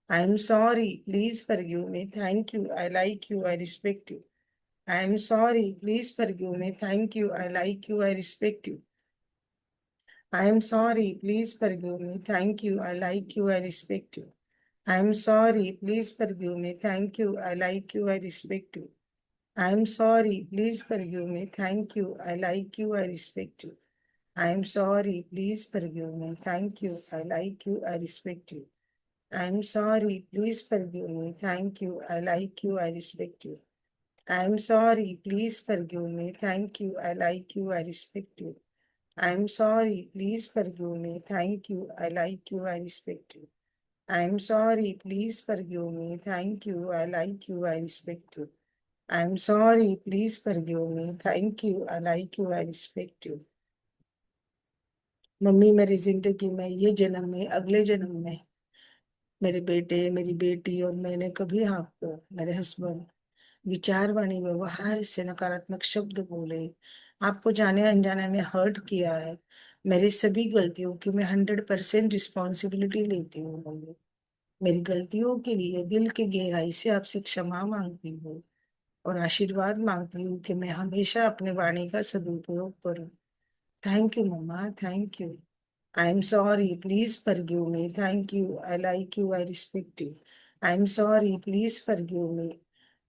I am sorry. Please forgive me. Thank you. I like you. I respect you. I am sorry. Please forgive me. Thank you. I like you. I respect you. I am sorry. Please forgive me. Thank you. I like you. I respect you. I'm sorry, please forgive me. Thank you. I like you. I respect you. I'm sorry, please forgive me. Thank you. I like you. I respect you. I'm sorry, please forgive me. Thank you. I like you. I respect you. I'm sorry, please forgive me. Thank you. I like you. I respect you. I'm sorry, please forgive me. Thank you. I like you. I respect you. I'm sorry, please forgive me. Thank you. I like you. I respect you. I'm sorry, please forgive me. Thank you. I like you. I respect you. I'm sorry, please forgive me. Thank you. I like you. I respect you. Mummy, मेरी जिंदगी में ये जन्म में, अगले जन्म में, मेरे बेटे, मेरी बेटी और मैंने कभी आपको, मेरे हस्बैंड, विचारवाणी व्यवहार से नकारात्मक शब्द बोले, आपको जाने अनजाने में हर्ट किया है। मेरी सभी गलतियों की मैं 100% रिस्पॉन्सिबिलिटी लेती हूँ मम्मी। मेरी गलतियों के लिए दिल की गहराई से आपसे क्षमा मांगती हूँ और आशीर्वाद मांगती हूँ कि मैं हमेशा अपने वाणी का सदुपयोग करूँ। Thank you mama, thank you. I am sorry, please forgive me. Thank you, I like you, I respect you. I am sorry, please forgive me.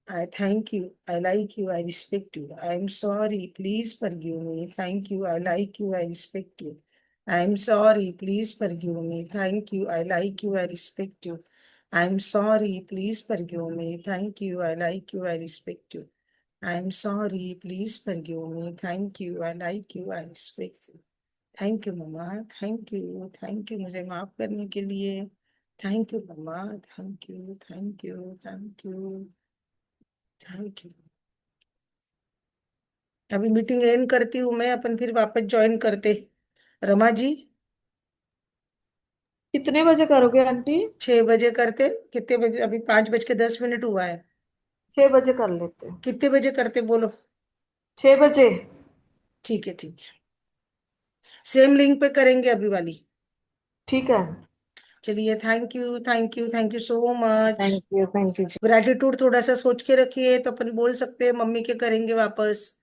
I thank you. I like you. I respect you. I am sorry. Please forgive me. Thank you. I like you. I respect you. I am sorry. Please forgive me. Thank you. I like you. I respect you. I am sorry. Please forgive me. Thank you. I like you. I respect you. I am sorry. Please forgive me. Thank you. I like you. I respect you. Thank you mama, thank you, thank you मुझे माफ करने के लिए। Thank you mama, thank you, thank you, thank you, thank you. अभी meeting end करती हूँ मैं, अपन फिर वापस ज्वाइन करते। रमा जी, कितने बजे करोगे आंटी? 6 बजे करते? कितने बजे? अभी 5:10 हुआ है। 6 बजे कर लेते हैं। कितने बजे करते बोलो? 6 बजे। ठीक है, ठीक है। सेम लिंक पे करेंगे अभी वाली। ठीक है। चलिए, thank you, thank you, thank you so much. Thank you. Gratitude थोड़ा सा सोच के रखिए, तो अपन बोल सकते हैं मम्मी के करेंगे वापस।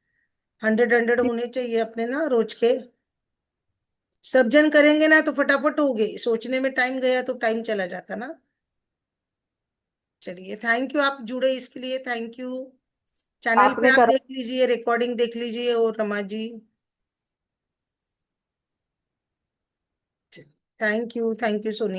100 ठीक। होने चाहिए अपने ना रोज के। सब जन करेंगे ना तो फटाफट हो गए, सोचने में टाइम गया तो टाइम चला जाता ना। चलिए, थैंक यू, आप जुड़े इसके लिए थैंक यू। चैनल पे आपने आप करा। देख लीजिए, रिकॉर्डिंग देख लीजिए, और Rama ji. Thank you, thank you Sonia.